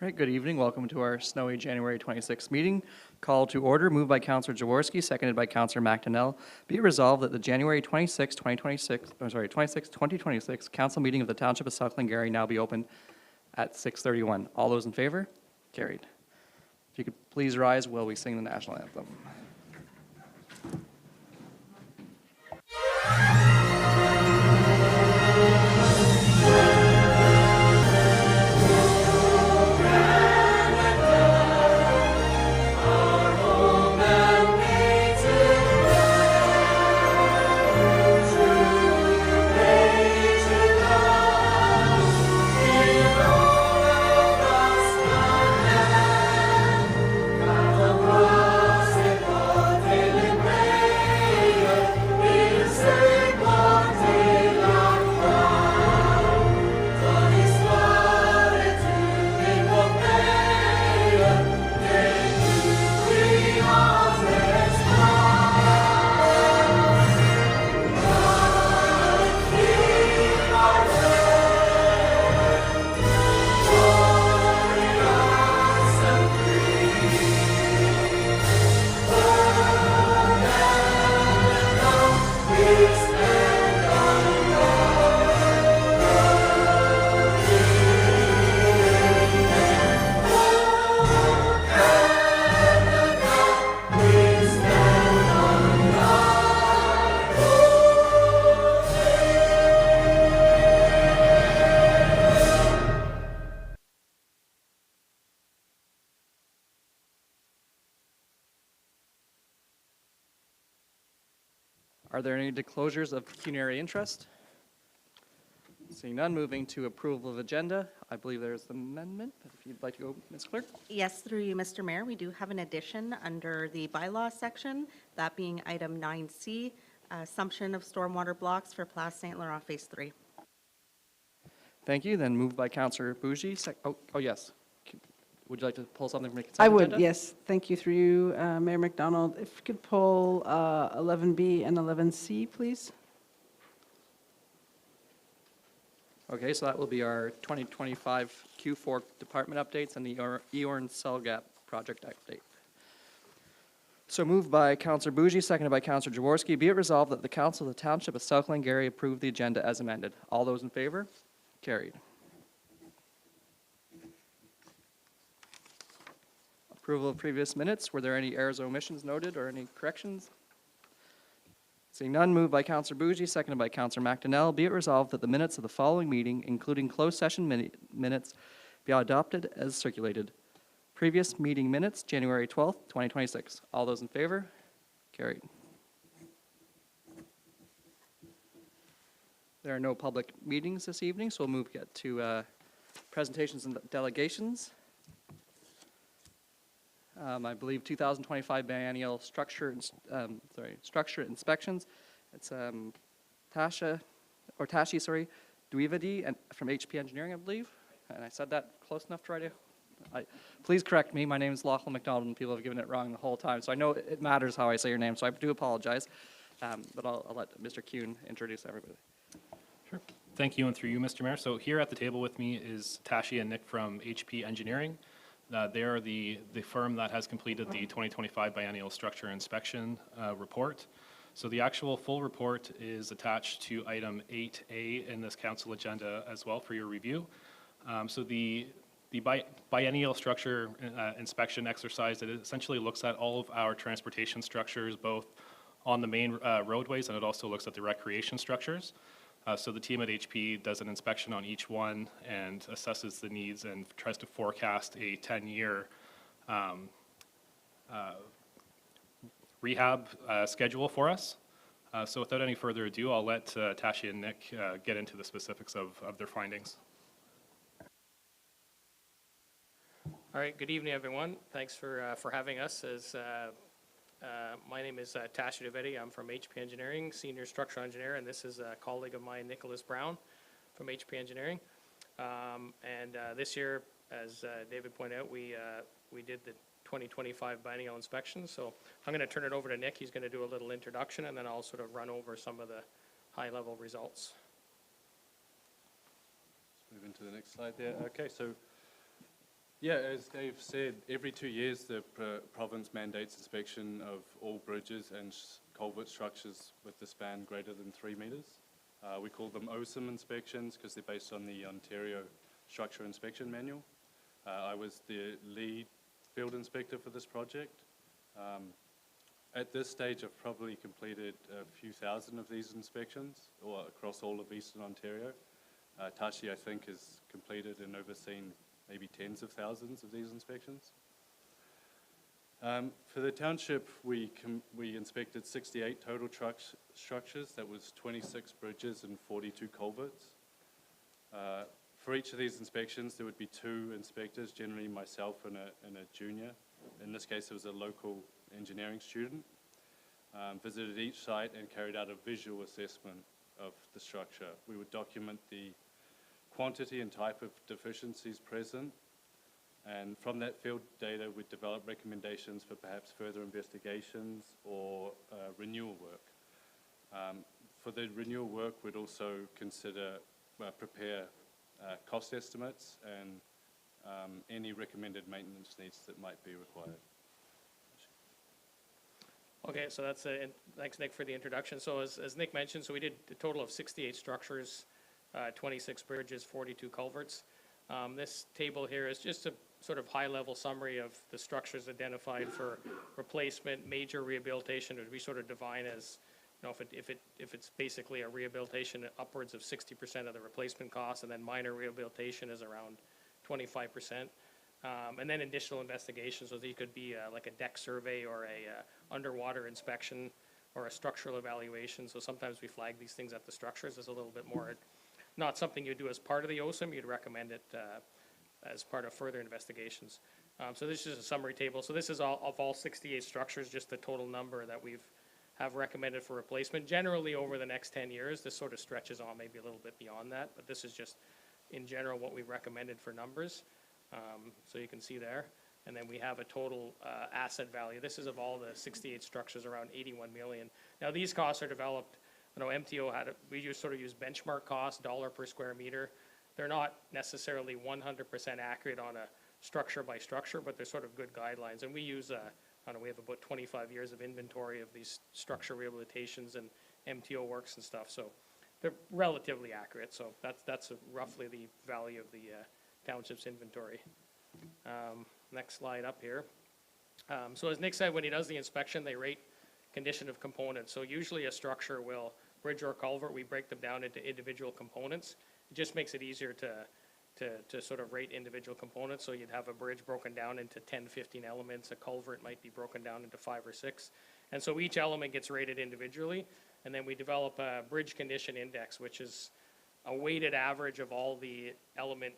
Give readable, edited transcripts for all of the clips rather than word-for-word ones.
Right, good evening. Welcome to our snowy January 26th meeting. Call to order, moved by Councillor Jaworski, seconded by Councillor McDonnell. Be it resolved that the January 2026 council meeting of the Township of South Glengarry now be open at 6:31. All those in favor? Carried. If you could please rise while we sing the national anthem. Are there any disclosures of pecuniary interest? Seeing none, moving to approval of agenda. I believe there's an amendment, but if you'd like to go, Ms. Clerk. Yes, through you, Mr. Mayor, we do have an addition under the bylaw section, that being item 9C, assumption of stormwater blocks for Place Saint Laurent Phase 3. Thank you. Then moved by Councillor Bougie. Oh, yes. Would you like to pull something from the consent I would, agenda? yes. Thank you through you, Mayor McDonald. If you could pull 11B and 11C, please. Okay, so that will be our 2025 Q4 department updates and the Eorn Cell Gap project update. So moved by Councillor Bougie, seconded by Councillor Jaworski. Be it resolved that the Council of the Township of South Glengarry approve the agenda as amended. All those in favor? Carried. Approval of previous minutes. Were there any errors or omissions noted or any corrections? Seeing none, moved by Councillor Bougie, seconded by Councillor McDonnell. Be it resolved that the minutes of the following meeting, including closed session minutes, be adopted as circulated. Previous meeting minutes, January 12th, 2026. All those in favor? Carried. There are no public meetings this evening, so we'll get to presentations and delegations. I believe 2025 biennial structure inspections. It's Tashi Duivadi and from HP Engineering, I believe. And I said that close enough to try to. Please correct me. My name is Lachlan McDonald, and people have given it wrong the whole time. So I know it matters how I say your name, so I do apologize. But I'll let Mr. Kuhn introduce everybody. Sure. Thank you, and through you, Mr. Mayor. So here at the table with me is Tashi and Nick from HP Engineering. They are the firm that has completed the 2025 biennial structure inspection report. So the actual full report is attached to item 8A in this council agenda as well for your review. So the biennial structure inspection exercise, it essentially looks at all of our transportation structures, both on the main roadways, and it also looks at the recreation structures. So the team at HP does an inspection on each one and assesses the needs and tries to forecast a 10-year rehab schedule for us. So without any further ado, I'll let Tashi and Nick get into the specifics of their findings. All right, good evening, everyone. Thanks for having us. My name is Tashi Duivadi. I'm from HP Engineering, Senior Structural Engineer, and this is a colleague of mine, Nicholas Brown, from HP Engineering. This year, as David pointed out, we did the 2025 biennial inspection. So I'm going to turn it over to Nick. He's going to do a little introduction, and then I'll sort of run over some of the high-level results. Let's move into the next slide there. Okay, so Yeah, as Dave said, every 2 years, the province mandates inspection of all bridges and culvert structures with the span greater than 3 meters. We call them OSIM inspections because they're based on the Ontario Structure Inspection Manual. I was the lead field inspector for this project. At this stage, I've probably completed a few thousand of these inspections or across all of Eastern Ontario. Tashi, I think, has completed and overseen maybe tens of thousands of these inspections. For the township, we inspected 68 total structures. That was 26 bridges and 42 culverts. For each of these inspections, there would be 2 inspectors, generally myself and a junior. In this case, it was a local engineering student. Visited each site and carried out a visual assessment of the structure. We would document the quantity and type of deficiencies present, and from that field data, we'd develop recommendations for perhaps further investigations or renewal work. For the renewal work, we'd also prepare cost estimates and any recommended maintenance needs that might be required. Okay, so that's, thanks, Nick, for the introduction. So as Nick mentioned, so we did a total of 68 structures, 26 bridges, 42 culverts. This table here is just a sort of high-level summary of the structures identified for replacement, major rehabilitation, which we sort of define as, you know, if it's basically a rehabilitation, upwards of 60% of the replacement cost, and then minor rehabilitation is around 25%. And then additional investigations, so these could be like a deck survey or a underwater inspection or a structural evaluation. So sometimes we flag these things at the structures as a little bit more, not something you do as part of the OSIM, you'd recommend it as part of further investigations. So this is a summary table. So this is of all 68 structures, just the total number that have recommended for replacement. Generally, over the next 10 years, this sort of stretches on maybe a little bit beyond that, but this is just, in general, what we've recommended for numbers. So you can see there. And then we have a total asset value. This is of all the 68 structures, around 81 million. Now, these costs are developed, you know, MTO we sort of use benchmark costs, dollar per square meter. They're not necessarily 100% accurate on a structure by structure, but they're sort of good guidelines. And we use, I don't know, we have about 25 years of inventory of these structure rehabilitations and MTO works and stuff. So they're relatively accurate. So that's roughly the value of the township's inventory. Next slide up here. So as Nick said, when he does the inspection, they rate condition of components. So usually a structure will, bridge or culvert, we break them down into individual components. It just makes it easier to sort of rate individual components. So you'd have a bridge broken down into 10, 15 elements. A culvert might be broken down into 5 or 6. And so each element gets rated individually. And then we develop a bridge condition index, which is a weighted average of all the element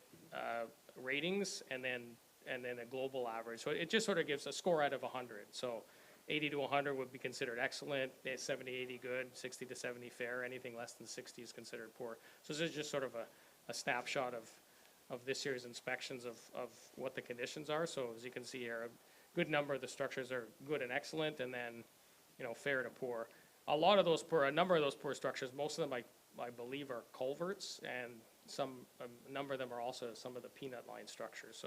ratings and then a global average. So it just sort of gives a score out of 100. So 80 to 100 would be considered excellent, 70, 80 good, 60 to 70 fair, anything less than 60 is considered poor. So this is just sort of a snapshot of this year's inspections of what the conditions are. So as you can see here, a good number of the structures are good and excellent, and then, you know, fair to poor. A number of those poor structures, most of them I believe are culverts, and a number of them are also some of the peanut line structures.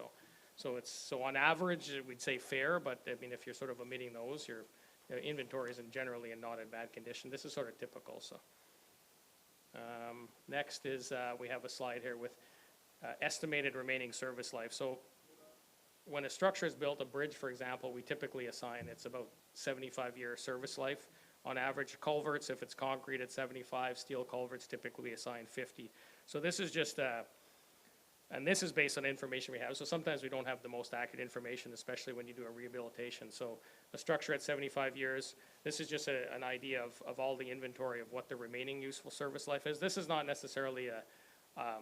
So on average, we'd say fair, but I mean, if you're sort of omitting those, your inventory isn't generally not in bad condition. This is sort of typical. So next is we have a slide here with estimated remaining service life. So when a structure is built, a bridge, for example, we typically assign it's about 75-year service life. On average, culverts, if it's concrete, at 75. Steel culverts typically assign 50. So this is just and this is based on information we have. So sometimes we don't have the most accurate information, especially when you do a rehabilitation. So a structure at 75 years, this is just an idea of all the inventory of what the remaining useful service life is. This is not necessarily I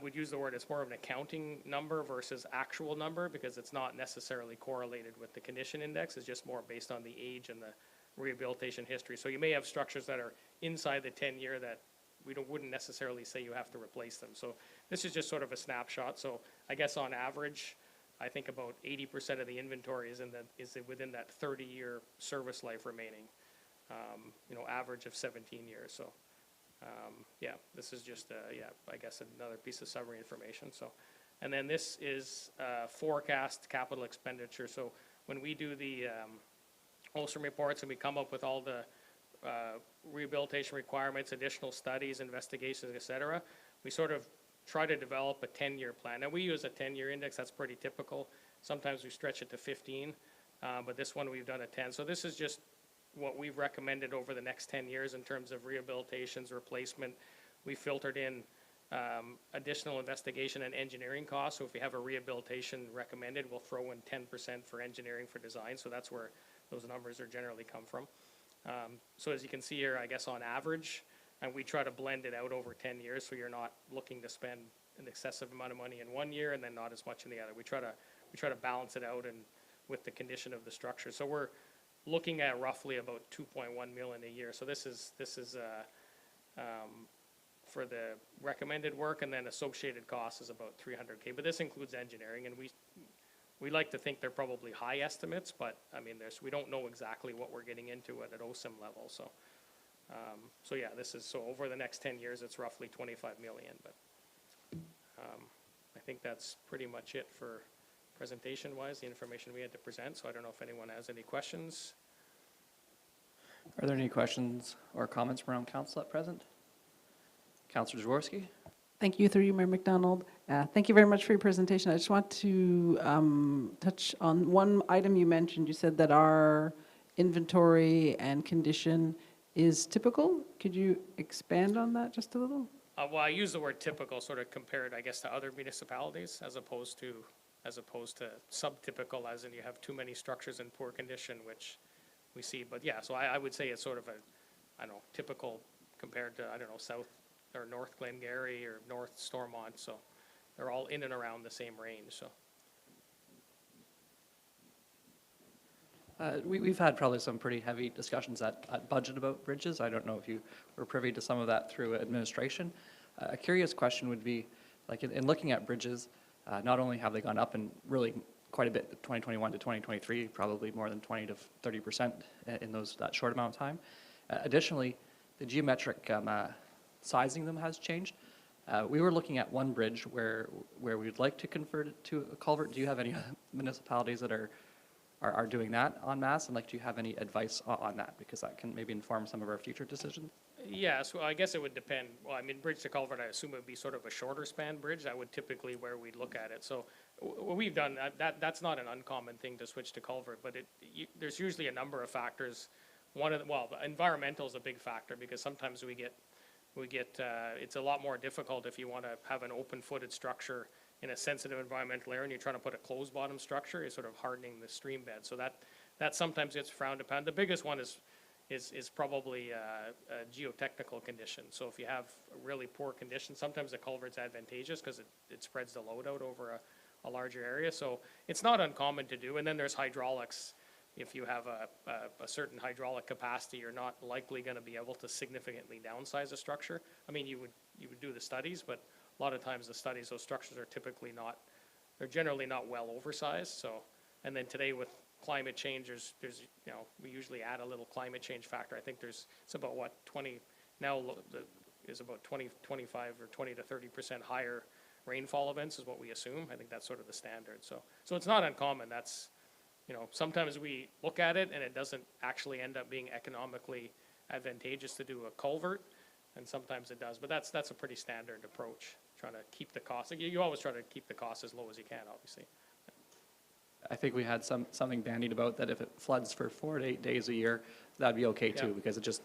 would use the word, it's more of an accounting number versus actual number, because it's not necessarily correlated with the condition index. It's just more based on the age and the rehabilitation history. So you may have structures that are inside the 10-year that wouldn't necessarily say you have to replace them. So this is just sort of a snapshot. So I guess on average, I think about 80% of the inventory is within that 30-year service life remaining, average of 17 years. So yeah, this is just, I guess another piece of summary information. So And then this is forecast capital expenditure. So when we do the OSIM reports and we come up with all the rehabilitation requirements, additional studies, investigations, et cetera, we sort of try to develop a 10-year plan. Now, we use a 10-year index. That's pretty typical. Sometimes we stretch it to 15, but this one we've done a 10. So this is just what we've recommended over the next 10 years in terms of rehabilitations, replacement. We filtered in additional investigation and engineering costs. So if we have a rehabilitation recommended, we'll throw in 10% for engineering for design. So that's where those numbers are generally come from. So as you can see here, I guess on average, and we try to blend it out over 10 years, so you're not looking to spend an excessive amount of money in one year and then not as much in the other. We try to balance it out and with the condition of the structure. So we're looking at roughly about 2.1 million a year. So this is for the recommended work, and then associated costs is about 300K. But this includes engineering, and we like to think they're probably high estimates, but I mean, we don't know exactly what we're getting into at an OSIM level. So, so yeah, so over the next 10 years, it's roughly 25 million. But I think that's pretty much it for presentation-wise, the information we had to present. So I don't know if anyone has any questions. Are there any questions or comments from around council at present? Councillor Jaworski? Thank you, through you, Mayor McDonald. Thank you very much for your presentation. I just want to touch on one item you mentioned. You said that our inventory and condition is typical. Could you expand on that just a little? Well, I use the word typical sort of compared, I guess, to other municipalities as opposed to subtypical, as in you have too many structures in poor condition, which we see. But yeah, so I would say it's sort of typical compared to, South or North Glengarry or North Stormont. So they're all in and around the same range. So. We've had probably some pretty heavy discussions at budget about bridges. I don't know if you were privy to some of that through administration. A curious question would be, like in looking at bridges, not only have they gone up and really quite a bit, 2021 to 2023, probably more than 20 to 30% in that short amount of time. Additionally, the geometric sizing them has changed. We were looking at one bridge where we'd like to convert it to a culvert. Do you have any municipalities that are doing that en masse? And do you have any advice on that? Because that can maybe inform some of our future decisions. Yeah, so I guess it would depend. Well, I mean, bridge to culvert, I assume it would be sort of a shorter span bridge. That would typically where we'd look at it. So what we've done, that's not an uncommon thing to switch to culvert, but there's usually a number of factors. Environmental is a big factor because sometimes we get it's a lot more difficult if you want to have an open-footed structure in a sensitive environmental area and you're trying to put a closed bottom structure, you're sort of hardening the stream bed. So that sometimes gets frowned upon. The biggest one is probably a geotechnical condition. So if you have a really poor condition, sometimes the culvert's advantageous because it spreads the load out over a larger area. So it's not uncommon to do. And then there's hydraulics. If you have a certain hydraulic capacity, you're not likely going to be able to significantly downsize a structure. I mean, you would do the studies, but a lot of times those structures are typically they're generally not well oversized. So, and then today with climate change, there's we usually add a little climate change factor. I think it's about 20, now is about 20, 25 or 20 to 30% higher rainfall events is what we assume. I think that's sort of the standard. So it's not uncommon. That's, sometimes we look at it and it doesn't actually end up being economically advantageous to do a culvert, and sometimes it does. But that's a pretty standard approach, trying to keep the cost. You always try to keep the cost as low as you can, obviously. I think we had something bandied about that if it floods for 4 to 8 days a year, that'd be okay too, because it just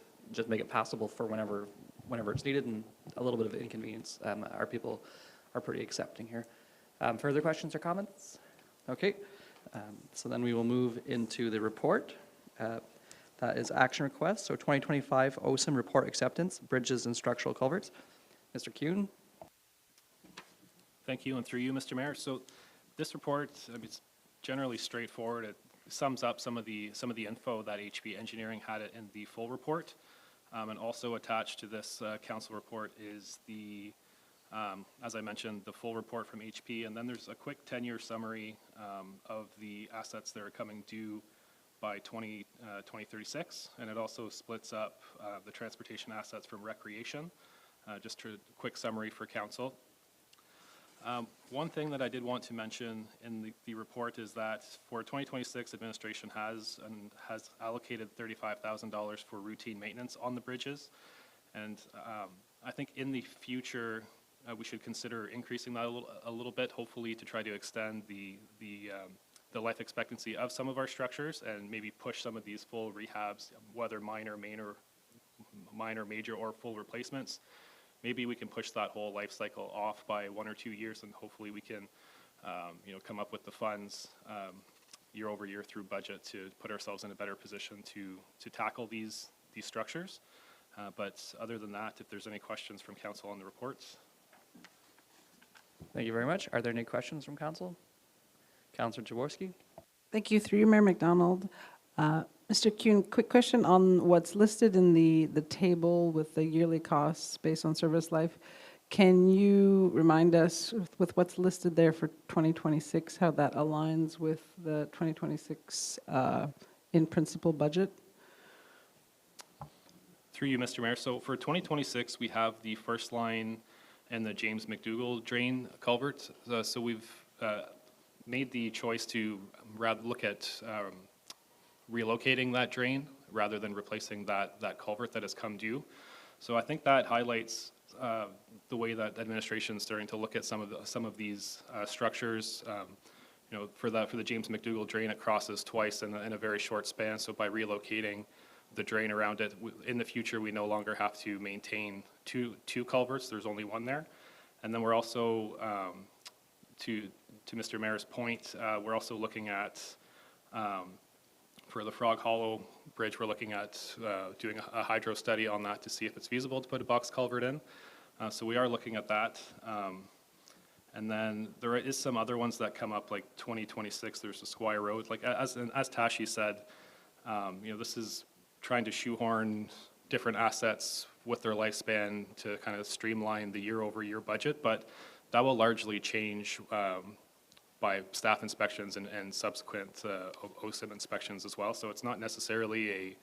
make it passable for whenever it's needed, and a little bit of inconvenience. Our people are pretty accepting here. Further questions or comments? Okay. So then we will move into the report. That is action requests. So 2025 OSIM report acceptance, bridges and structural culverts. Mr. Kuhn. Thank you, and through you, Mr. Mayor. So this report, it's generally straightforward. It sums up some of the info that HP Engineering had in the full report. And also attached to this council report is the, as I mentioned, the full report from HP. And then there's a quick 10-year summary of the assets that are coming due by 2036. And it also splits up the transportation assets from recreation. Just a quick summary for council. One thing that I did want to mention in the report is that for 2026, administration has allocated $35,000 for routine maintenance on the bridges. And I think in the future, we should consider increasing that a little bit, hopefully to try to extend the life expectancy of some of our structures and maybe push some of these full rehabs, whether minor, major, or full replacements. Maybe we can push that whole life cycle off by 1 or 2 years, and hopefully we can, come up with the funds year over year through budget to put ourselves in a better position to tackle these structures. But other than that, if there's any questions from council on the reports. Thank you very much. Are there any questions from council? Councillor Jaworski? Thank you. Through you, Mayor McDonald. Mr. Kuhn, quick question on what's listed in the table with the yearly costs based on service life. Can you remind us with what's listed there for 2026, how that aligns with the 2026 in principle budget? Through you, Mr. Mayor. So for 2026, we have the first line and the James McDougall drain culvert. So we've made the choice to rather look at relocating that drain rather than replacing that culvert that has come due. So I think that highlights the way that administration is starting to look at some of these structures. For the James McDougall drain, it crosses twice in a very short span. So by relocating the drain around it, in the future we no longer have to maintain two culverts. There's only one there, and then we're also to Mr. Mayor's point, we're also looking at. For the Frog Hollow Bridge, we're looking at doing a hydro study on that to see if it's feasible to put a box culvert in. So we are looking at that. And then there is some other ones that come up, like 2026, there's the Squire Road. Like as Tashi said, this is trying to shoehorn different assets with their lifespan to kind of streamline the year-over-year budget, but that will largely change by staff inspections and subsequent OSIM inspections as well. So it's not necessarily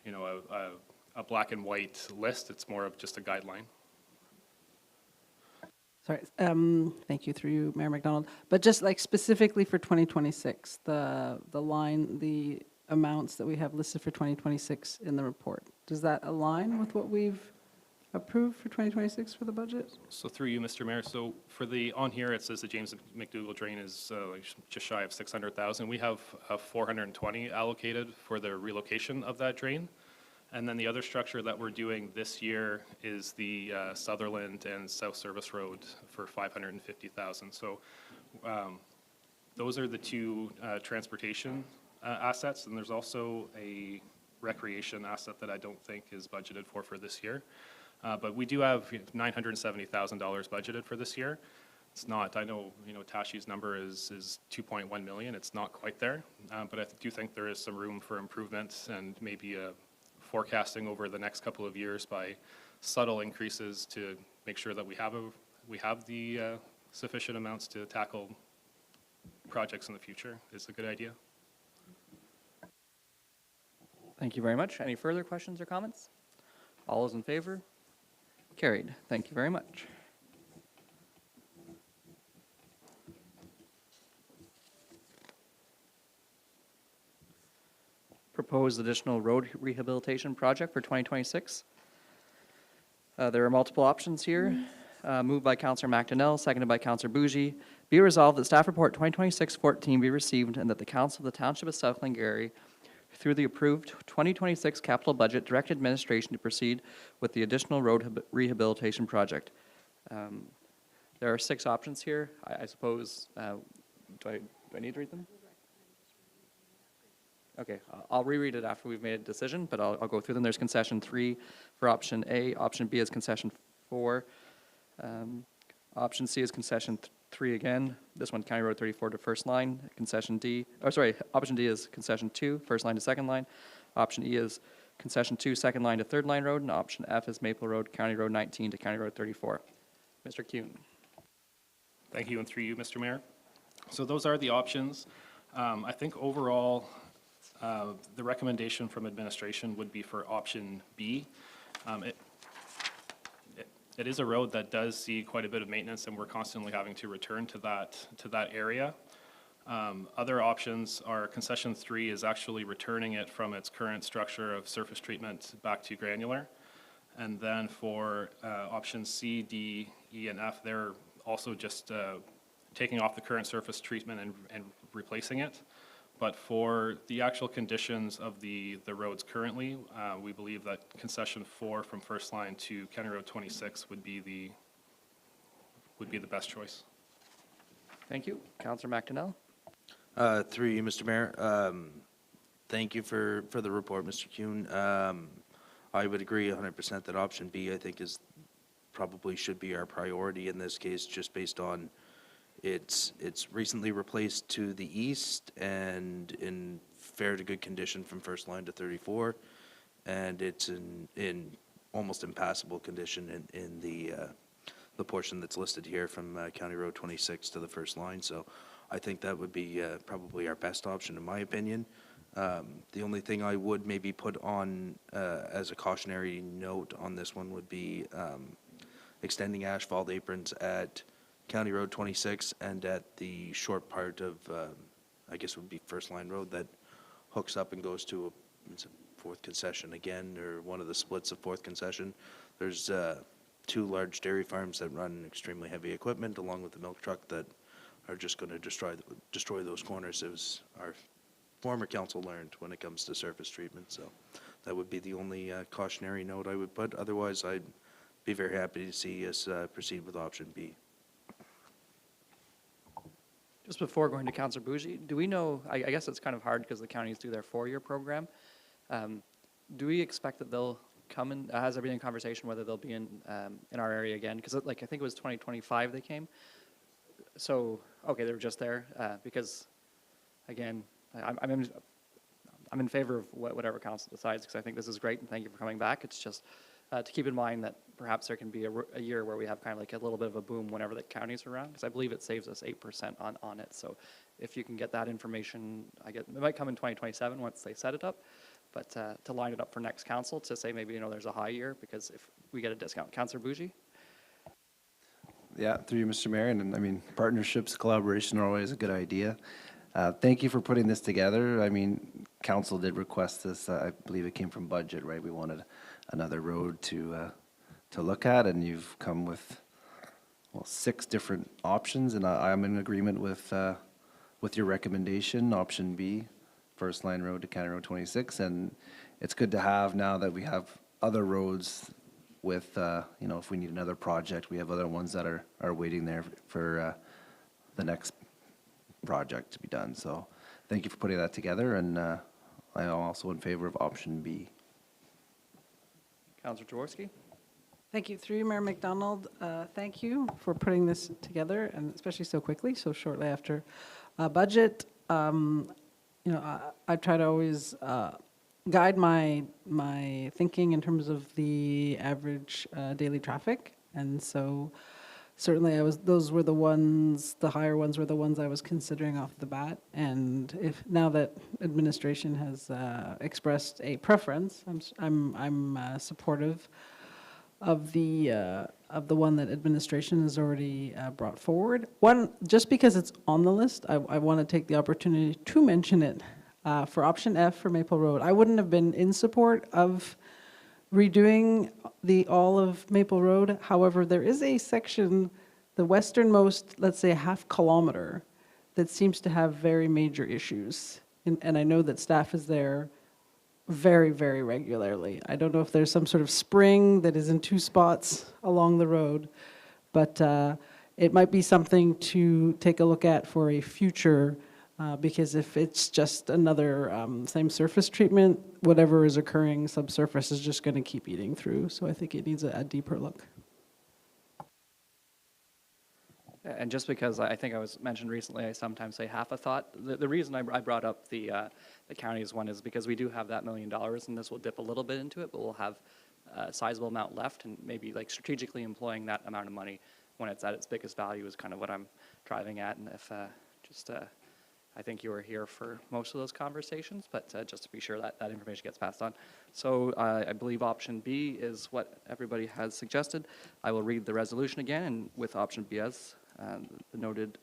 a black and white list. It's more of just a guideline. Sorry, thank you through you, Mayor McDonald. But just like specifically for 2026, the amounts that we have listed for 2026 in the report, does that align with what we've approved for 2026 for the budget? So through you, Mr. Mayor, so for on here, it says the James McDougall drain is just shy of 600,000. We have 420 allocated for the relocation of that drain. And then the other structure that we're doing this year is the Sutherland and South Service Road for 550,000. So those are the two transportation assets, and there's also a recreation asset that I don't think is budgeted for this year. But we do have $970,000 budgeted for this year. It's not, I know, Tashi's number is 2.1 million. It's not quite there, but I do think there is some room for improvement and maybe forecasting over the next couple of years by subtle increases to make sure that we have the sufficient amounts to tackle projects in the future is a good idea. Thank you very much. Any further questions or comments? All those in favor? Carried. Thank you very much. Proposed additional road rehabilitation project for 2026. There are multiple options here. Moved by Councillor McDonnell, seconded by Councillor Bougie. Be it resolved that Staff Report 2026-14 be received and that the Council of the Township of South Glengarry, through the approved 2026 capital budget, direct administration to proceed with the additional road rehabilitation project. There are 6 options here. I suppose, do I need to read them? Okay, I'll reread it after we've made a decision, but I'll go through them. There's concession 3 for option A. Option B is concession 4. Option C is concession 3 again. This one, County Road 34 to first line. Concession D, option D is concession 2, first line to second line. Option E is concession 2, second line to third line road. And option F is Maple Road, County Road 19 to County Road 34. Mr. Kuhn. Thank you, and through you, Mr. Mayor. So those are the options. I think overall, the recommendation from administration would be for option B. It is a road that does see quite a bit of maintenance, and we're constantly having to return to that area. Other options are concession 3 is actually returning it from its current structure of surface treatment back to granular. And then for options C, D, E, and F, they're also just taking off the current surface treatment and replacing it. But for the actual conditions of the roads currently, we believe that concession 4 from First Line to County Road 26 would be the best choice. Thank you. Counselor McDonnell? Through you, Mr. Mayor. Thank you for the report, Mr. Kuhn. I would agree 100% that option B, I think, probably should be our priority in this case, just based on it's recently replaced to the east and in fair to good condition from First Line to 34, and it's in almost impassable condition in the portion that's listed here from County Road 26 to the First Line. So I think that would be probably our best option, in my opinion. The only thing I would maybe put on as a cautionary note on this one would be extending asphalt aprons at County Road 26 and at the short part of, I guess would be First Line Road that hooks up and goes to it's a fourth concession again, or one of the splits of fourth concession. There's 2 large dairy farms that run extremely heavy equipment along with the milk truck that are just going to destroy those corners, as our former council learned when it comes to surface treatment. So that would be the only cautionary note I would put. Otherwise, I'd be very happy to see us proceed with option B. Just before going to Counselor Bougie, do we know, I guess it's kind of hard because the counties do their 4-year program. Do we expect that they'll come in, has there been a conversation whether they'll be in our area again? Because like I think it was 2025 they came. So, okay, they were just there because, again, I'm in favor of whatever council decides because I think this is great and thank you for coming back. It's just to keep in mind that perhaps there can be a year where we have kind of like a little bit of a boom whenever the county's around, because I believe it saves us 8% on it. So if you can get that information, it might come in 2027 once they set it up, but to line it up for next council to say maybe, there's a high year, because if we get a discount. Councillor Bougie? Yeah, through you, Mr. Mayor, and I mean, partnerships, collaboration are always a good idea. Thank you for putting this together. I mean, council did request this. I believe it came from budget, right? We wanted another road to look at, and you've come with 6 different options, and I'm in agreement with your recommendation, option B, First Line Road to County Road 26, and it's good to have now that we have other roads with if we need another project, we have other ones that are waiting there for the next project to be done. So thank you for putting that together, and I am also in favor of option B. Councillor Jaworski? Thank you. Through you, Mayor McDonald, thank you for putting this together, and especially so quickly, so shortly after budget. I try to always guide my thinking in terms of the average daily traffic, and so certainly those were the higher ones were the ones I was considering off the bat. And if now that administration has expressed a preference, I'm supportive of the one that administration has already brought forward. One, just because it's on the list, I want to take the opportunity to mention it for option F for Maple Road. I wouldn't have been in support of redoing all of Maple Road. However, there is a section, the westernmost, let's say, half kilometer, that seems to have very major issues. And I know that staff is there very, very regularly. I don't know if there's some sort of spring that is in 2 spots along the road, but it might be something to take a look at for a future, because if it's just another same surface treatment, whatever is occurring subsurface is just going to keep eating through. So I think it needs a deeper look. And just because I think I was mentioned recently, I sometimes say half a thought. The reason I brought up the county's one is because we do have that $1 million, and this will dip a little bit into it, but we'll have a sizable amount left, and maybe like strategically employing that amount of money when it's at its biggest value is kind of what I'm driving at. And if I think you were here for most of those conversations, but just to be sure that that information gets passed on. So I believe option B is what everybody has suggested. I will read the resolution again, and with option B as the noted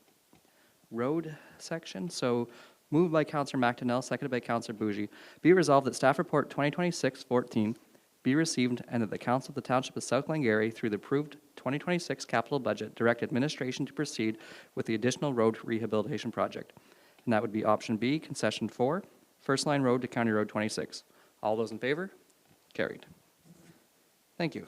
road section. So moved by Councillor McDonnell, seconded by Councillor Bougie. Be resolved that staff report 2026-14 be received and that the Council of the Township of South Glengarry, through the approved 2026 capital budget, direct administration to proceed with the additional road rehabilitation project. And that would be option B, concession 4, First Line Road to County Road 26. All those in favor? Carried. Thank you.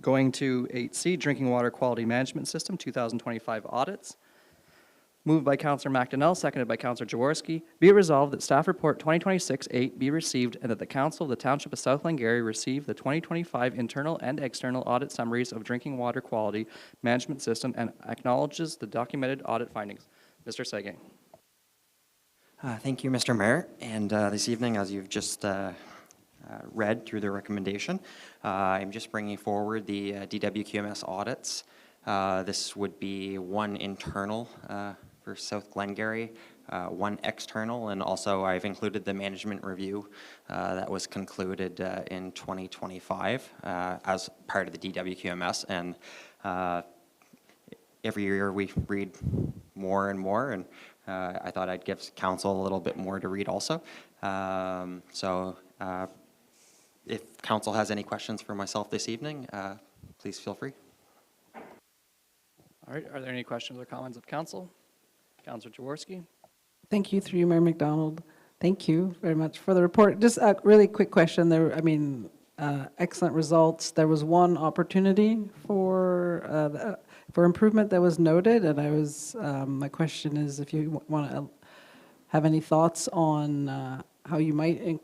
Going to 8C, Drinking Water Quality Management System 2025 audits. Moved by Councillor McDonnell, seconded by Councillor Jaworski. Be it resolved that staff report 2026-8 be received and that the Council of the Township of South Glengarry receive the 2025 internal and external audit summaries of drinking water quality management system and acknowledges the documented audit findings. Mr. Seguin. Thank you, Mr. Mayor. And this evening, as you've just read through the recommendation, I'm just bringing forward the DWQMS audits. This would be one internal for South Glengarry, one external, and also I've included the management review that was concluded in 2025 as part of the DWQMS. And every year we read more and more, and I thought I'd give council a little bit more to read also. If council has any questions for myself this evening, please feel free. All right, are there any questions or comments of council? Councillor Jaworski. Thank you, through you, Mayor McDonald. Thank you very much for the report. Just a really quick question there. I mean, excellent results. There was one opportunity for improvement that was noted, and I was, my question is if you want to have any thoughts on how you might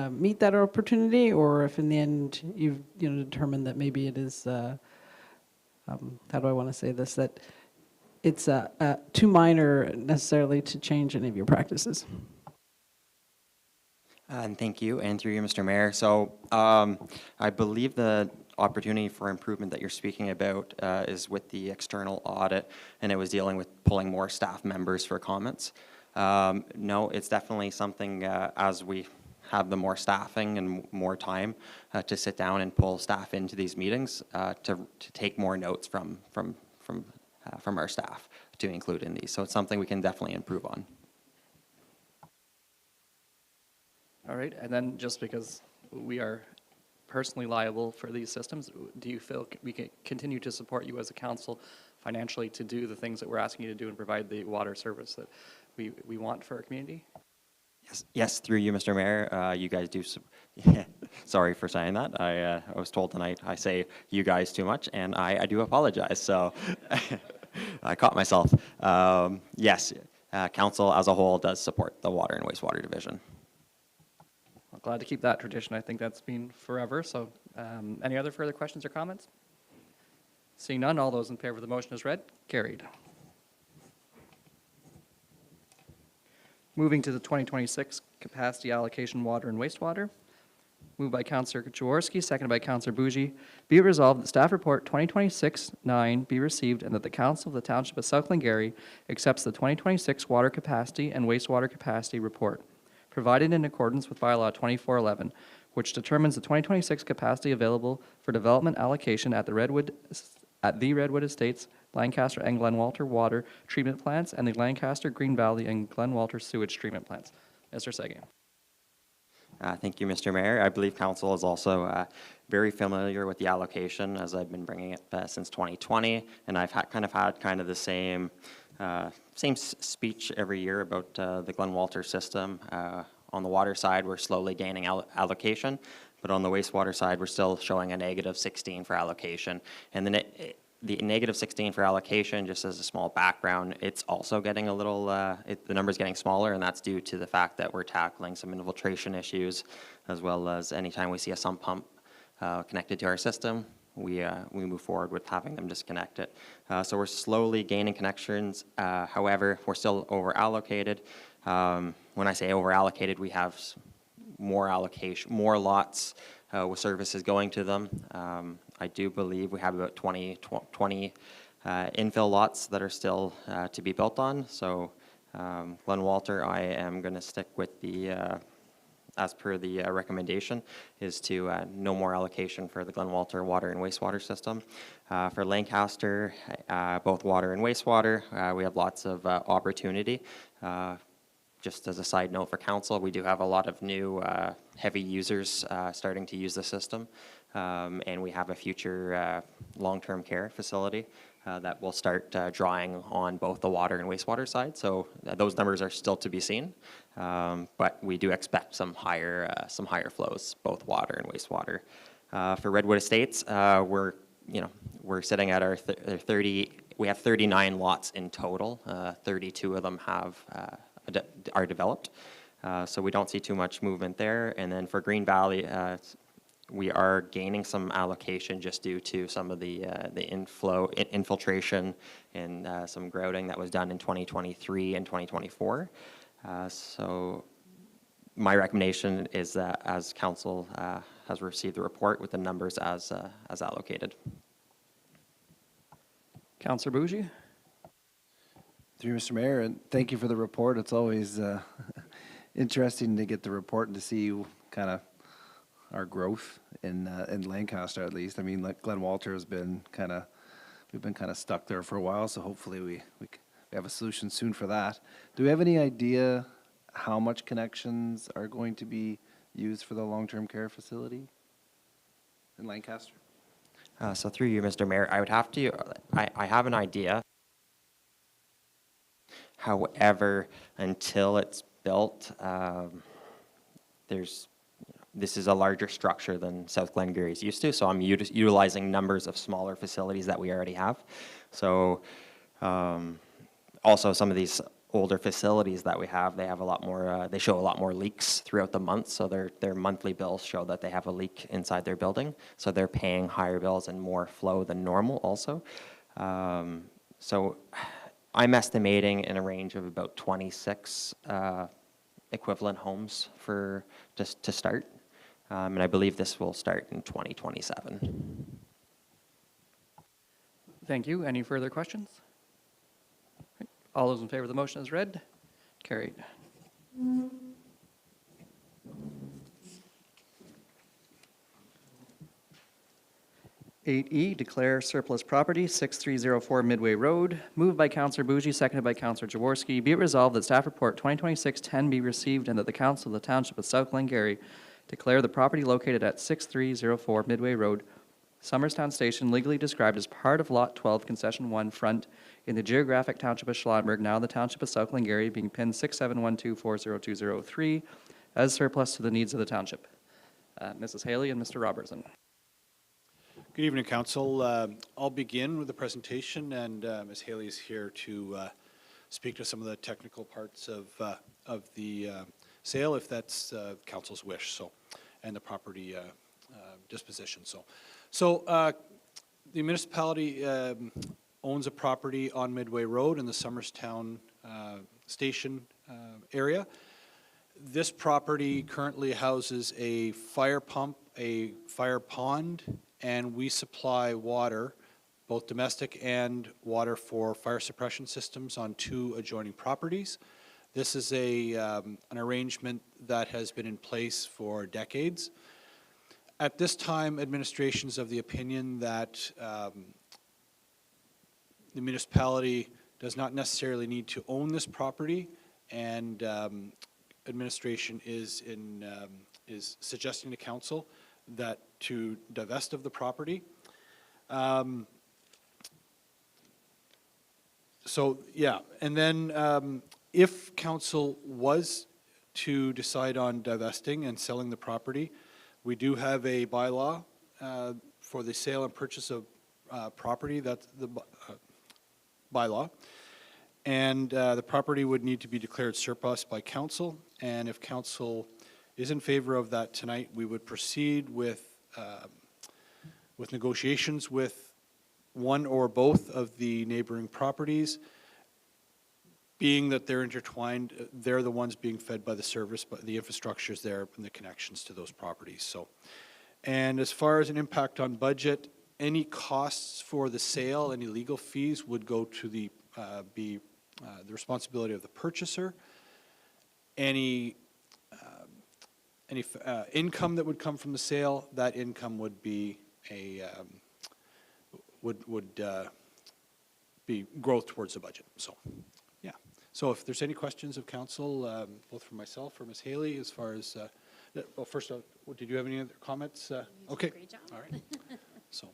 meet that opportunity, or if in the end you've determined that maybe it is, how do I want to say this, that it's too minor necessarily to change any of your practices. And thank you, and through you, Mr. Mayor. So I believe the opportunity for improvement that you're speaking about is with the external audit, and it was dealing with pulling more staff members for comments. No, it's definitely something as we have the more staffing and more time to sit down and pull staff into these meetings to take more notes from our staff to include in these. So it's something we can definitely improve on. All right, and then just because we are personally liable for these systems, do you feel we can continue to support you as a council financially to do the things that we're asking you to do and provide the water service that we want for our community? Yes, through you, Mr. Mayor, you guys do. Sorry for saying that. I was told tonight I say you guys too much, and I do apologize. So I caught myself. Yes, council as a whole does support the Water and Wastewater Division. Well, glad to keep that tradition. I think that's been forever. So any other further questions or comments? Seeing none, all those in favor of the motion as read, carried. Moving to the 2026 capacity allocation water and wastewater. Moved by Councillor Jaworski, seconded by Councillor Bougie. Be it resolved that staff report 2026-9 be received and that the Council of the Township of South Glengarry accepts the 2026 water capacity and wastewater capacity report, provided in accordance with Bylaw 2411, which determines the 2026 capacity available for development allocation at the Redwood Estates, Lancaster and Glenwalter water treatment plants, and the Lancaster, Green Valley, and Glenwalter sewage treatment plants. Mr. Seguin. Thank you, Mr. Mayor. I believe council is also very familiar with the allocation, as I've been bringing it since 2020, and I've had the same speech every year about the Glenwalter system. On the water side, we're slowly gaining allocation, but on the wastewater side, we're still showing a negative 16 for allocation. And the negative 16 for allocation, just as a small background, it's also getting a little, the number's getting smaller, and that's due to the fact that we're tackling some infiltration issues, as well as anytime we see a sump pump connected to our system, we move forward with having them disconnect it. So we're slowly gaining connections. However, we're still over allocated. When I say over allocated, we have more allocation, more lots with services going to them. I do believe we have about 20 infill lots that are still to be built on. So Glen Walter, I am going to stick with the, as per the recommendation, is to no more allocation for the Glen Walter water and wastewater system. For Lancaster, both water and wastewater, we have lots of opportunity. Just as a side note for council, we do have a lot of new heavy users starting to use the system. And we have a future long-term care facility that will start drawing on both the water and wastewater side. So those numbers are still to be seen. But we do expect some higher flows, both water and wastewater. For Redwood Estates, we're sitting at our 30, we have 39 lots in total. 32 of them are developed. So we don't see too much movement there. And then for Green Valley, we are gaining some allocation just due to some of the infiltration and some grouting that was done in 2023 and 2024. So my recommendation is that as council has received the report with the numbers as allocated. Councillor Bougie? Through you, Mr. Mayor, and thank you for the report. It's always interesting to get the report and to see kind of our growth in Lancaster, at least. I mean, like Glen Walter has been we've been kind of stuck there for a while, so hopefully we have a solution soon for that. Do we have any idea how much connections are going to be used for the long-term care facility in Lancaster? So through you, Mr. Mayor, I would have to, I have an idea. However, until it's built, this is a larger structure than South Glengarry is used to, so I'm utilizing numbers of smaller facilities that we already have. So also some of these older facilities that we have, they have a lot more, they show a lot more leaks throughout the month, so their monthly bills show that they have a leak inside their building, so they're paying higher bills and more flow than normal also. So I'm estimating in a range of about 26 equivalent homes for just to start. And I believe this will start in 2027. Thank you. Any further questions? All those in favor of the motion as read? Carried. 8E, declare surplus property, 6304 Midway Road. Moved by Councillor Bougie, seconded by Councillor Jaworski. Be it resolved that staff report 2026-10 be received and that the Council of the Township of South Glengarry declare the property located at 6304 Midway Road, Summerstown Station, legally described as part of Lot 12, Concession 1, front in the geographic Township of Schlottenburg, now the Township of South Glengarry, being PIN 6712402003, as surplus to the needs of the Township. Mrs. Haley and Mr. Robertson. Good evening, Council. I'll begin with the presentation, and Ms. Haley is here to speak to some of the technical parts of the sale, if that's Council's wish, and the property disposition. So the municipality owns a property on Midway Road in the Summerstown Station area. This property currently houses a fire pump, a fire pond, and we supply water, both domestic and water for fire suppression systems on 2 adjoining properties. This is an arrangement that has been in place for decades. At this time, administration is of the opinion that the municipality does not necessarily need to own this property, and administration is suggesting to council that to divest of the property. So yeah, and then if council was to decide on divesting and selling the property, we do have a bylaw for the sale and purchase of property. That's the bylaw. And the property would need to be declared surplus by council. And if council is in favor of that tonight, we would proceed with negotiations with one or both of the neighboring properties. Being that they're intertwined, they're the ones being fed by the service, but the infrastructure is there and the connections to those properties. So, and as far as an impact on budget Any costs for the sale, any legal fees would go to the responsibility of the purchaser. Any income that would come from the sale, that income would be be growth towards the budget. So, yeah. So if there's any questions of council, both from myself or Ms. Haley, as far as, well, first, did you have any other comments? Okay. Great job. All right. So,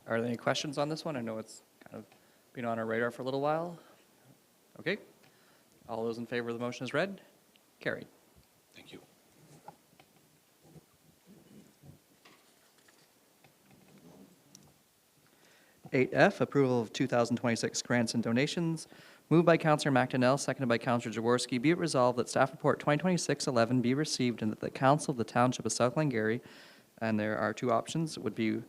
Are there any questions on this one? I know it's kind of been on our radar for a little while. Okay. All those in favor of the motion as read? Carried. thank you. Eight F, approval of 2026 grants and donations. Moved by Councillor McDonnell, seconded by Councillor Jaworski. Be it resolved that staff report 2026-11 be received and that the Council of the Township of South Glengarry, and there are two options, would be,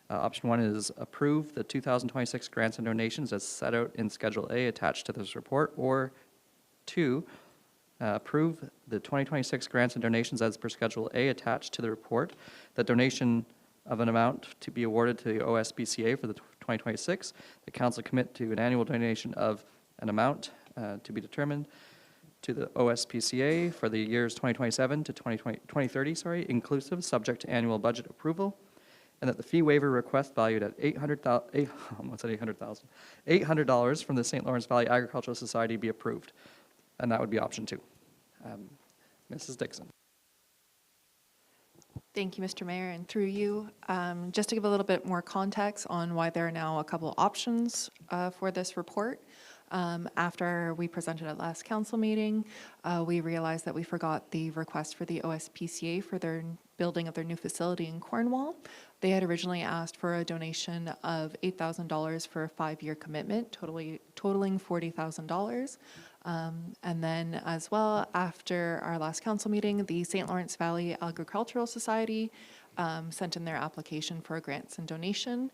option one is approve the 2026 grants and donations as set out in Schedule A attached to this report, or two, approve the 2026 grants and donations as per Schedule A attached to the report. The donation of an amount to be awarded to the OSBCA for the 2026. The council commit to an annual donation of an amount to be determined to the OSPCA for the years 2027 to 2030, inclusive, subject to annual budget approval, and that the fee waiver request valued at $800 from the St. Lawrence Valley Agricultural Society be approved. And that would be option two. Mrs. Dixon. Thank you, Mr. Mayor, and through you, just to give a little bit more context on why there are now a couple options for this report. After we presented at last council meeting, we realized that we forgot the request for the OSPCA for their building of their new facility in Cornwall. They had originally asked for a donation of $8,000 for a 5-year commitment, totaling $40,000. And then as well, after our last council meeting, the St. Lawrence Valley Agricultural Society sent in their application for a grants and donation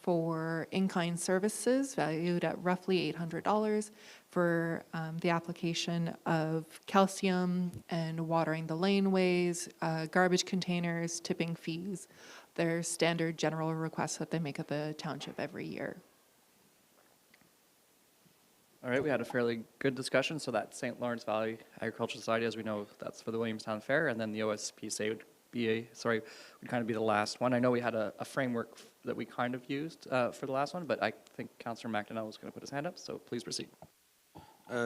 for in-kind services valued at roughly $800 for the application of calcium and watering the laneways, garbage containers, tipping fees. Their standard general requests that they make of the township every year. All right, we had a fairly good discussion. So that St. Lawrence Valley Agricultural Society, as we know, that's for the Williamstown Fair, and then the OSPCA would be would kind of be the last one. I know we had a framework that we kind of used for the last one, but I think Councillor McDonnell was going to put his hand up, so please proceed.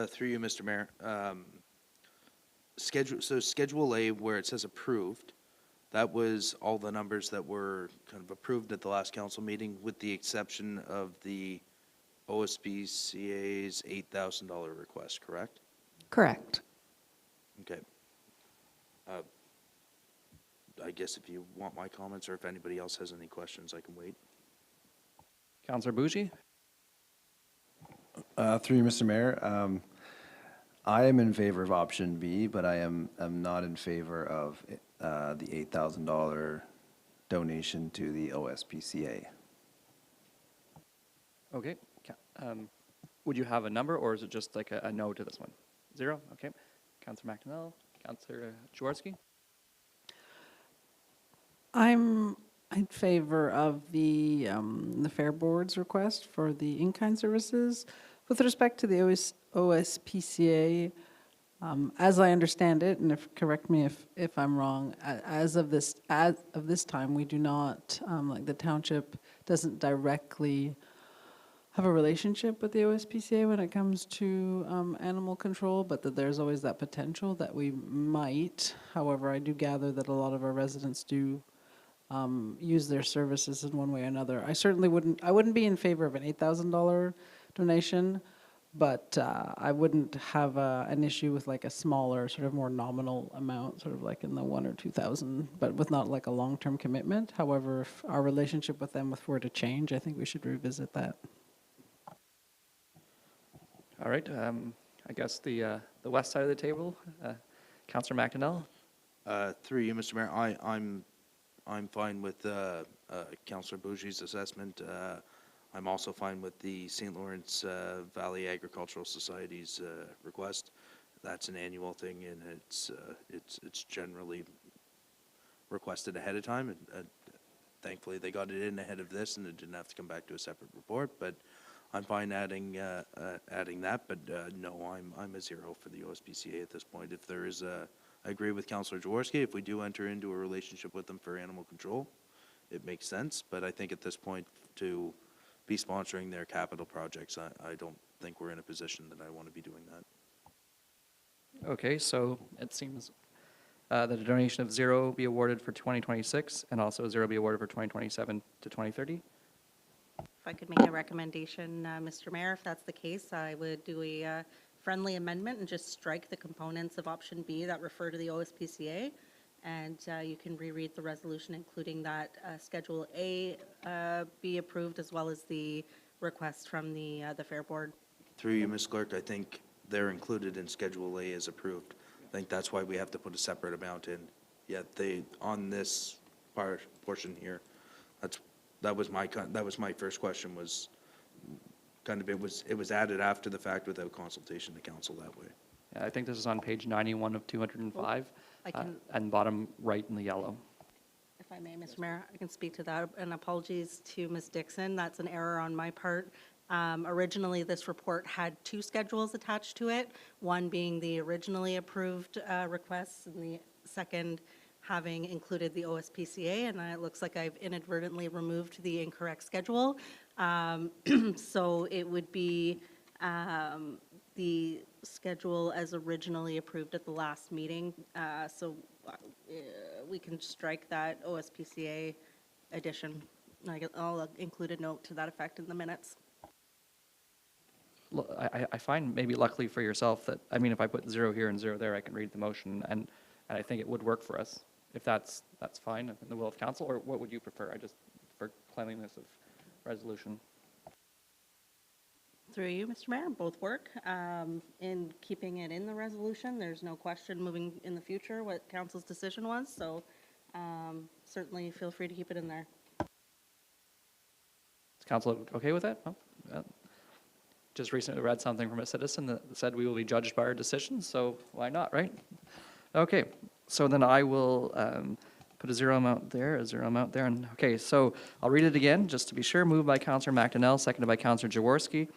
Through you, Mr. Mayor. Schedule A, where it says approved, that was all the numbers that were kind of approved at the last council meeting, with the exception of the OSBCA's $8,000 request, correct? Correct. Okay. I guess if you want my comments, or if anybody else has any questions, I can wait. Councillor Bougie? Through you, Mr. Mayor, I am in favor of option B, but I am not in favor of the $8,000 donation to the OSPCA. Okay. Would you have a number, or is it just like a no to this one? 0? Okay. Councillor McDonnell? Councillor Jaworski? I'm in favor of the Fair Board's request for the in-kind services. With respect to the OSPCA, as I understand it, and correct me if I'm wrong, as of this time, we do not, like the township doesn't directly have a relationship with the OSPCA when it comes to animal control, but that there's always that potential that we might. However, I do gather that a lot of our residents do use their services in one way or another. I certainly wouldn't be in favor of an $8,000 donation, but I wouldn't have an issue with like a smaller, sort of more nominal amount, sort of like in the 1,000 or 2,000, but with not like a long-term commitment. However, if our relationship with them were to change, I think we should revisit that. All right. I guess the west side of the table, Councillor McDonnell? Through you, Mr. Mayor, I'm fine with Councillor Bougie's assessment. I'm also fine with the St. Lawrence Valley Agricultural Society's request. That's an annual thing, and it's generally requested ahead of time. And thankfully they got it in ahead of this and it didn't have to come back to a separate report, but I'm fine adding that, but no, I'm a zero for the OSPCA at this point. If there is I agree with Councillor Jaworski, if we do enter into a relationship with them for animal control, it makes sense, but I think at this point to be sponsoring their capital projects, I don't think we're in a position that I want to be doing that. Okay, so it seems that a donation of 0 be awarded for 2026 and also 0 be awarded for 2027 to 2030. If I could make a recommendation, Mr. Mayor, if that's the case, I would do a friendly amendment and just strike the components of option B that refer to the OSPCA. And you can reread the resolution, including that Schedule A be approved, as well as the request from the Fair Board. Through you, Ms. Clerk, I think they're included in Schedule A as approved. I think that's why we have to put a separate amount in. Yet they, on this portion here, that was my first question, was kind of, it was added after the fact without consultation to council that way. Yeah, I think this is on page 91 of 205, I can- and bottom right in the yellow. If I may, Mr. Mayor, I can speak to that. And apologies to Ms. Dixon, that's an error on my part. Originally, this report had 2 schedules attached to it, one being the originally approved requests, and the second having included the OSPCA, and it looks like I've inadvertently removed the incorrect schedule. So it would be the schedule as originally approved at the last meeting. So we can strike that OSPCA addition. I'll include a note to that effect in the minutes. I find, maybe luckily for yourself, that, I mean, if I put 0 here and 0 there, I can read the motion, and I think it would work for us. If that's fine, in the will of council, or what would you prefer? I just, for cleanliness of resolution. Through you, Mr. Mayor, both work. In keeping it in the resolution, there's no question moving in the future what council's decision was, so certainly feel free to keep it in there. Is council okay with that? No? Just recently read something from a citizen that said we will be judged by our decisions, so why not, right? Okay, so then I will put a 0 amount there, a 0 amount there, and, okay, so I'll read it again, just to be sure. Moved by Councillor McDonnell, seconded by Councillor Jaworski,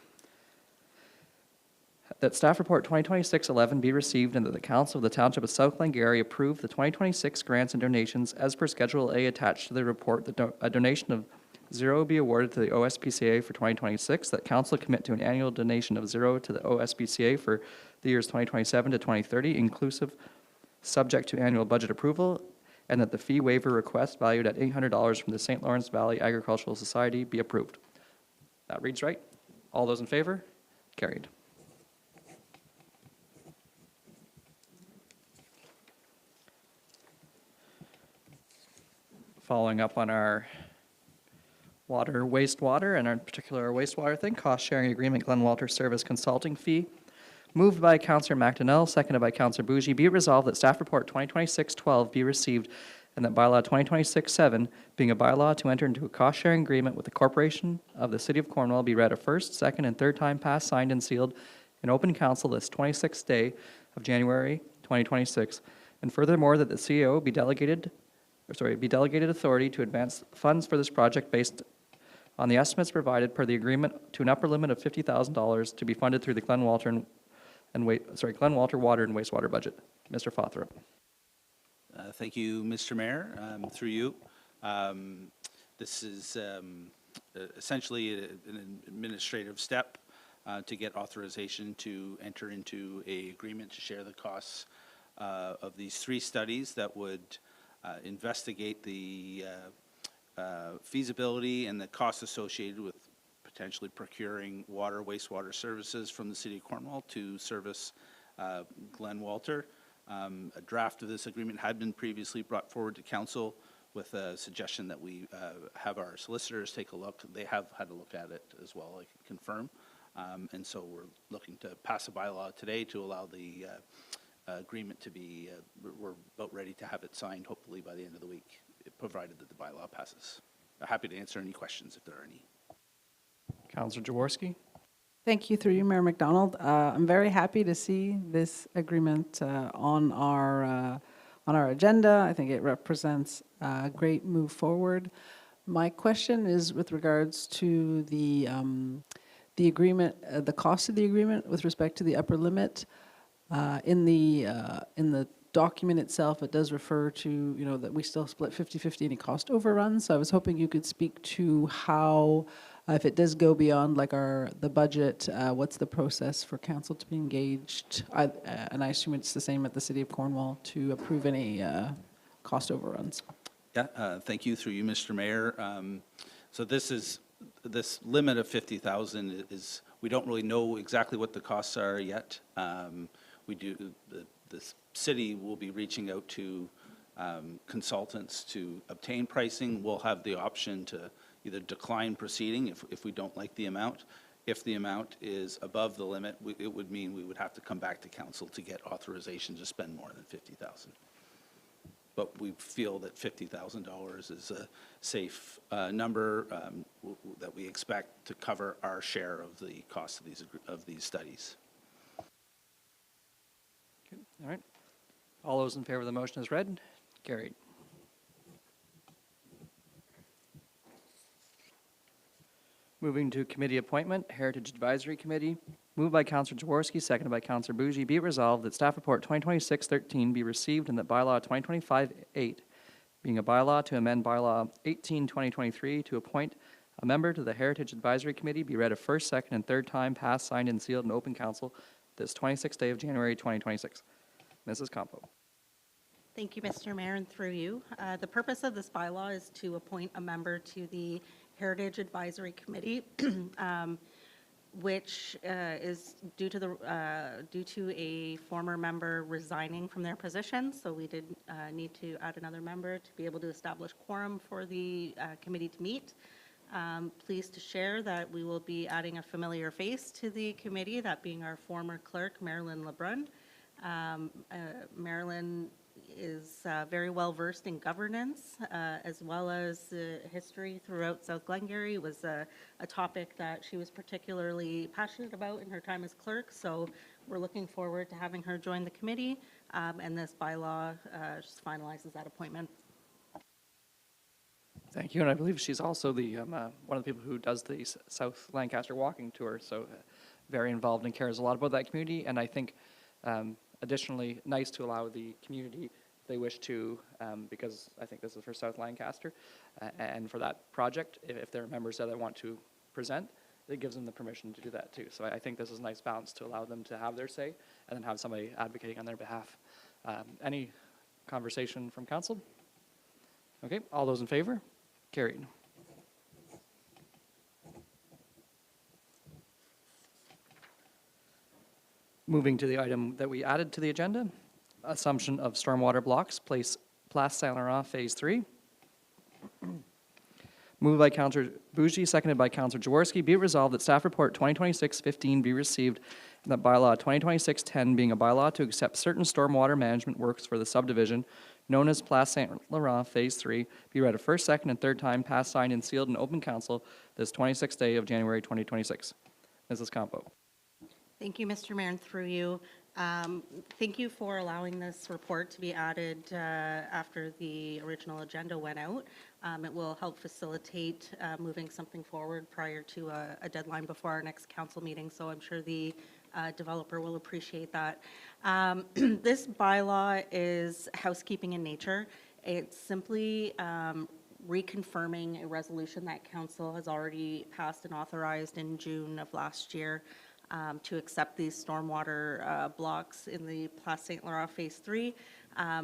that staff report 2026-11 be received and that the Council of the Township of South Glengarry approve the 2026 grants and donations as per Schedule A attached to the report. That a donation of 0 be awarded to the OSPCA for 2026, that Council commit to an annual donation of 0 to the OSPCA for the years 2027 to 2030, inclusive, subject to annual budget approval, and that the fee waiver request valued at $800 from the St. Lawrence Valley Agricultural Society be approved. That reads right. All those in favor? Carried. Following up on our water, wastewater, and in particular our wastewater thing, cost-sharing agreement, Glen Walter Service Consulting Fee. Moved by Councillor McDonnell, seconded by Councillor Bougie. Be it resolved that staff report 2026-12 be received and that bylaw 2026-7, being a bylaw to enter into a cost-sharing agreement with the Corporation of the City of Cornwall, be read a first, second, and third time passed, signed, and sealed in open council this 26th day of January 2026. And furthermore, that the CEO be delegated authority to advance funds for this project based on the estimates provided per the agreement to an upper limit of $50,000 to be funded through the Glen Walter Water and Wastewater budget. Mr. Fothrop. Thank you, Mr. Mayor. Through you, this is essentially an administrative step to get authorization to enter into an agreement to share the costs of these 3 studies that would investigate the feasibility and the costs associated with potentially procuring water, wastewater services from the City of Cornwall to service Glen Walter. A draft of this agreement had been previously brought forward to council with a suggestion that we have our solicitors take a look. They have had a look at it as well, I can confirm. And so we're looking to pass a bylaw today to allow the agreement to be, we're about ready to have it signed hopefully by the end of the week, provided that the bylaw passes. I'm happy to answer any questions if there are any. Councillor Jaworski. Thank you, through you, Mayor McDonald. I'm very happy to see this agreement on our agenda. I think it represents a great move forward. My question is with regards to the agreement, the cost of the agreement with respect to the upper limit. In the document itself, it does refer to, you know, that we still split 50/50 any cost overruns. So I was hoping you could speak to how, if it does go beyond like the budget, what's the process for council to be engaged? And I assume it's the same at the City of Cornwall to approve any cost overruns. Yeah, thank you, through you, Mr. Mayor. So this limit of 50,000 is, we don't really know exactly what the costs are yet. The city will be reaching out to consultants to obtain pricing. We'll have the option to either decline proceeding if we don't like the amount. If the amount is above the limit, it would mean we would have to come back to council to get authorization to spend more than 50,000. But we feel that $50,000 is a safe number that we expect to cover our share of the cost of these studies. All right. All those in favor of the motion as read? Carried. Moving to committee appointment, Heritage Advisory Committee. Moved by Councillor Jaworski, seconded by Councillor Bougie. Be it resolved that Staff Report 2026-13 be received and that Bylaw 2025-8, being a bylaw to amend Bylaw 18-2023 to appoint a member to the Heritage Advisory Committee, be read a first, second, and third time, passed, signed, and sealed in open council this 26th day of January 2026. Mrs. Campo. Thank you, Mr. Mayor, and through you. The purpose of this bylaw is to appoint a member to the Heritage Advisory Committee, which is due to a former member resigning from their position. So we did need to add another member to be able to establish quorum for the committee to meet. Pleased to share that we will be adding a familiar face to the committee, that being our former clerk, Marilyn Lebrun. Marilyn is very well versed in governance, as well as history throughout South Glengarry. It was a topic that she was particularly passionate about in her time as clerk, so we're looking forward to having her join the committee, and this bylaw just finalizes that appointment. Thank you, and I believe she's also the one of the people who does the South Lancaster walking tour, so very involved and cares a lot about that community, and I think additionally, nice to allow the community, if they wish to, because I think this is for South Lancaster, and for that project, if there are members that want to present, it gives them the permission to do that too. So I think this is a nice balance to allow them to have their say, and then have somebody advocating on their behalf. Any conversation from council? Okay, all those in favor? Carried. Moving to the item that we added to the agenda, assumption of stormwater blocks, Place Saint Laurent, Phase 3. Moved by Councillor Bougie, seconded by Councillor Jaworski. Be it resolved that Staff Report 2026-15 be received, and that Bylaw 2026-10, being a bylaw to accept certain stormwater management works for the subdivision known as Place Saint Laurent, Phase 3, be read a first, second, and third time, passed, signed, and sealed in open council this 26th day of January 2026. Mrs. Campo. Thank you, Mr. Mayor, and through you. Thank you for allowing this report to be added after the original agenda went out. It will help facilitate moving something forward prior to a deadline before our next council meeting, so I'm sure the developer will appreciate that. This bylaw is housekeeping in nature. It's simply reconfirming a resolution that council has already passed and authorized in June of last year to accept these stormwater blocks in the Place Saint Laurent Phase 3.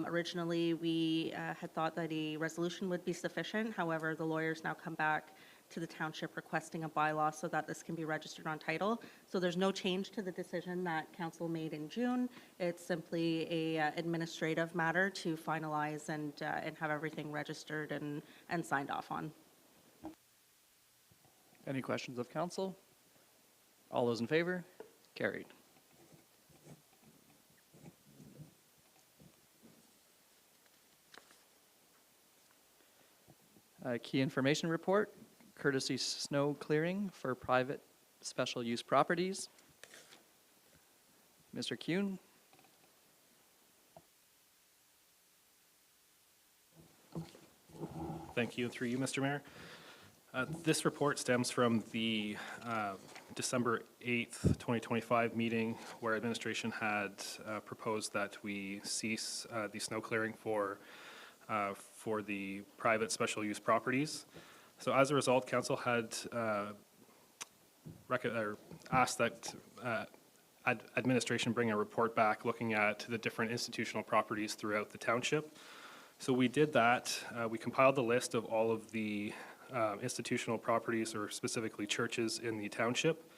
Originally, we had thought that a resolution would be sufficient. However, the lawyers now come back to the township requesting a bylaw so that this can be registered on title. So there's no change to the decision that council made in June. It's simply a administrative matter to finalize and have everything registered and signed off on. Any questions of council? All those in favor? Carried. Key information report, courtesy snow clearing for private special use properties. Mr. Kuhn. Thank you, and through you, Mr. Mayor. This report stems from the December 8th, 2025 meeting where administration had proposed that we cease the snow clearing for the private special use properties. So as a result, council had asked that administration bring a report back looking at the different institutional properties throughout the township. So we did that. We compiled the list of all of the institutional properties, or specifically churches in the township.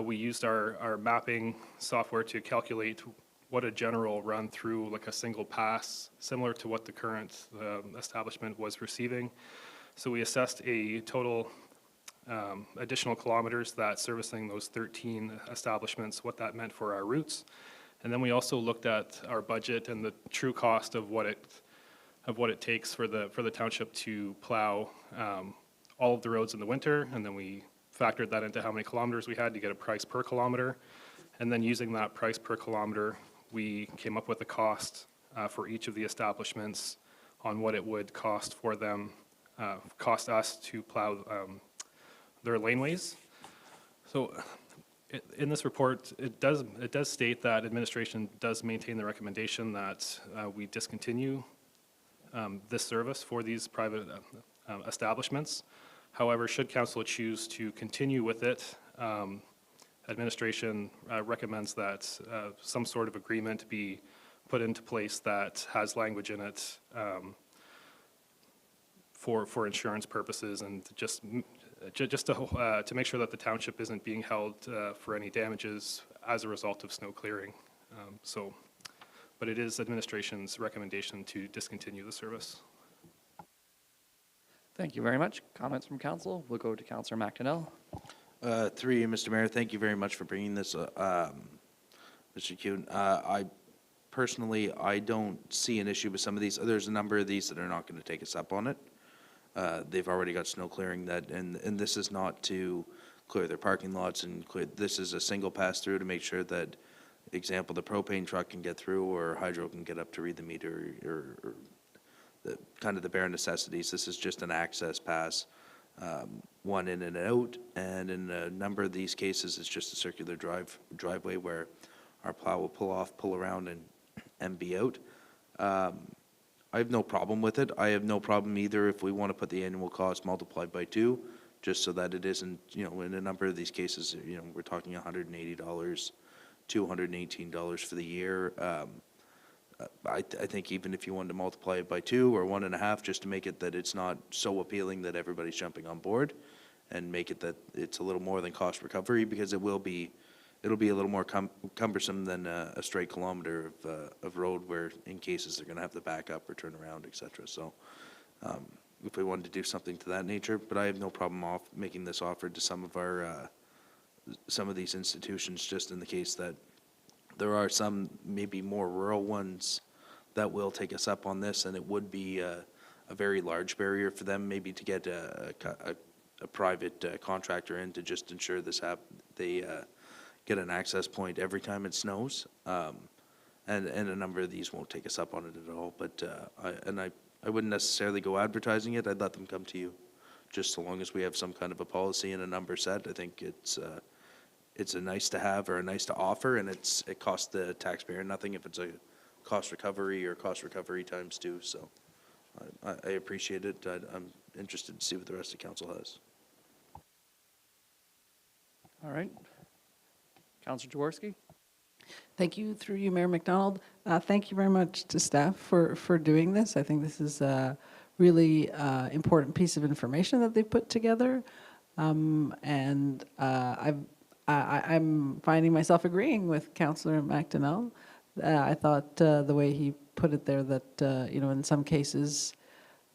We used our mapping software to calculate what a general run through, like a single pass, similar to what the current establishment was receiving. So we assessed a total additional kilometers that servicing those 13 establishments, what that meant for our routes. And then we also looked at our budget and the true cost of what it takes for the township to plow all of the roads in the winter, and then we factored that into how many kilometers we had to get a price per kilometer. And then using that price per kilometer, we came up with a cost for each of the establishments on what it would cost for them, cost us to plow their laneways. So in this report, it does state that administration does maintain the recommendation that we discontinue this service for these private establishments. However, should council choose to continue with it, administration recommends that some sort of agreement be put into place that has language in it for insurance purposes, and just to make sure that the township isn't being held for any damages as a result of snow clearing. But it is administration's recommendation to discontinue the service. Thank you very much. Comments from council? We'll go to Councillor McDonnell. Through you, Mr. Mayor, thank you very much for bringing this, Mr. Kuhn. I don't see an issue with some of these. There's a number of these that are not going to take us up on it. They've already got snow clearing and this is not to clear their parking lots and clear. This is a single pass through to make sure that, example, the propane truck can get through or hydro can get up to read the meter or the kind of the bare necessities. This is just an access pass, one in and out, and in a number of these cases, it's just a circular driveway where our plow will pull off, pull around, and be out. I have no problem with it. I have no problem either if we want to put the annual cost multiplied by 2, just so that it isn't, in a number of these cases, we're talking $180, $218 for the year. I think even if you wanted to multiply it by 2 or 1.5, just to make it that it's not so appealing that everybody's jumping on board, and make it that it's a little more than cost recovery, because it'll be a little more cumbersome than a straight kilometer of road where in cases they're going to have to back up or turn around, etc. So if we wanted to do something to that nature, but I have no problem making this offer to some of these institutions, just in the case that there are some maybe more rural ones that will take us up on this, and it would be a very large barrier for them maybe to get a private contractor in to just ensure they get an access point every time it snows. And a number of these won't take us up on it at all, but I wouldn't necessarily go advertising it. I'd let them come to you, just so long as we have some kind of a policy and a number set. I think it's a nice to have or a nice to offer, and it costs the taxpayer nothing if it's a cost recovery or cost recovery times 2. So I appreciate it. I'm interested to see what the rest of council has. All right. Councillor Jaworski. Thank you, through you, Mayor McDonald. Thank you very much to staff for doing this. I think this is a really important piece of information that they've put together. I'm finding myself agreeing with Councillor McDonnell. I thought the way he put it there that, in some cases,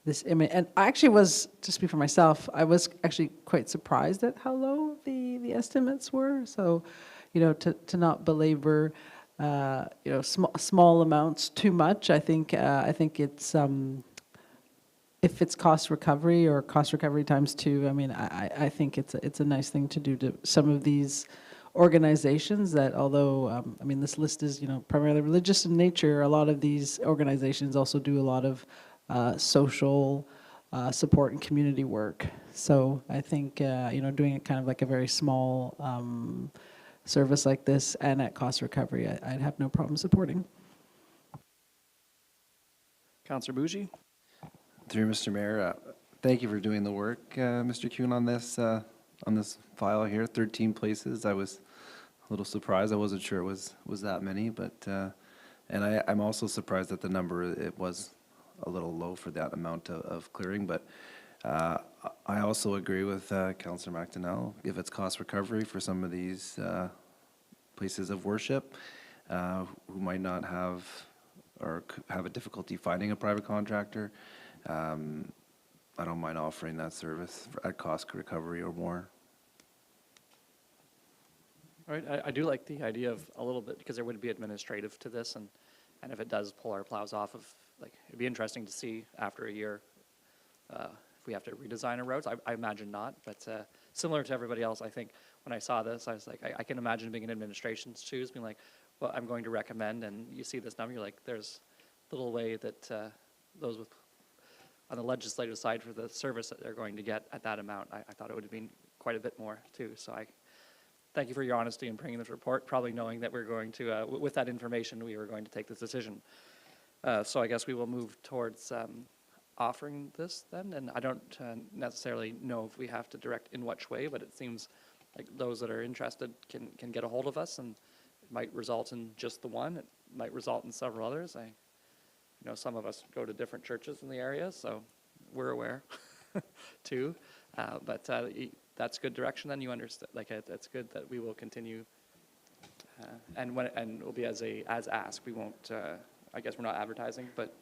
this image, and I actually was, to speak for myself, I was actually quite surprised at how low the estimates were. So, to not belabor, small amounts too much. I think it's, if it's cost recovery or cost recovery times 2, I think it's a nice thing to do to some of these organizations that, although, this list is, primarily religious in nature, a lot of these organizations also do a lot of social support and community work. So I think, doing it kind of like a very small service like this and at cost recovery, I'd have no problem supporting. Councillor Bougie? Through you, Mr. Mayor, thank you for doing the work, Mr. Kuhn, on this file here. 13 places. I was a little surprised. I wasn't sure it was that many, but and I'm also surprised at the number. It was a little low for that amount of clearing, but I also agree with Councillor McDonnell. If it's cost recovery for some of these places of worship who might not have or have a difficulty finding a private contractor, I don't mind offering that service at cost recovery or more. All right, I do like the idea of a little bit, because there would be administrative to this, and if it does pull our plows off of, like, it'd be interesting to see after a year if we have to redesign our roads. I imagine not, but similar to everybody else, I think when I saw this, I was like, I can imagine being in administration's shoes, being like, well, I'm going to recommend, and you see this number, you're like, there's little way that those with on the legislative side for the service that they're going to get at that amount. I thought it would have been quite a bit more too. So I thank you for your honesty in bringing this report, probably knowing that we're going to, with that information, we were going to take this decision. So I guess we will move towards offering this then. And I don't necessarily know if we have to direct in which way, but it seems like those that are interested can get a hold of us, and it might result in just the one. It might result in several others. Some of us go to different churches in the area, so we're aware too. But that's good direction. Then you understand. Like it's good that we will continue, and it will be as asked. We won't. I guess we're not advertising, but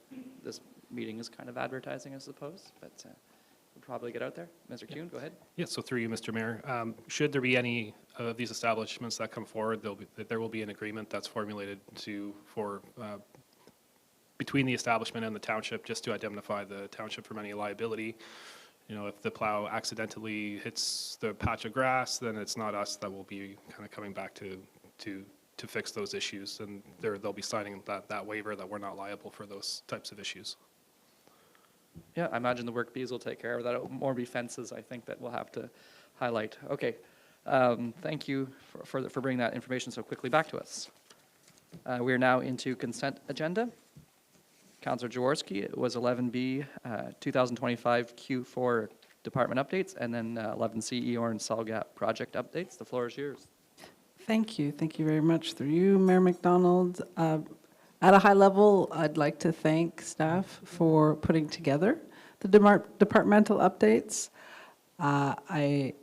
this meeting is kind of advertising, I suppose. But we'll probably get out there. Mr. Kuhn, go ahead. Yeah, so through you, Mr. Mayor, should there be any of these establishments that come forward, there will be an agreement that's formulated for between the establishment and the township, just to indemnify the township from any liability. If the plow accidentally hits the patch of grass, then it's not us that will be kind of coming back to fix those issues, and they'll be signing that waiver that we're not liable for those types of issues. Yeah, I imagine the work bees will take care of that. It'll more be fences, I think, that we'll have to highlight. Okay, thank you for bringing that information so quickly back to us. We are now into consent agenda. Councillor Jaworski, it was 11B, 2025 Q4 department updates, and then 11C Eorn and Salgap project updates. The floor is yours. Thank you. Thank you very much. Through you, Mayor McDonald. At a high level, I'd like to thank staff for putting together the departmental updates. I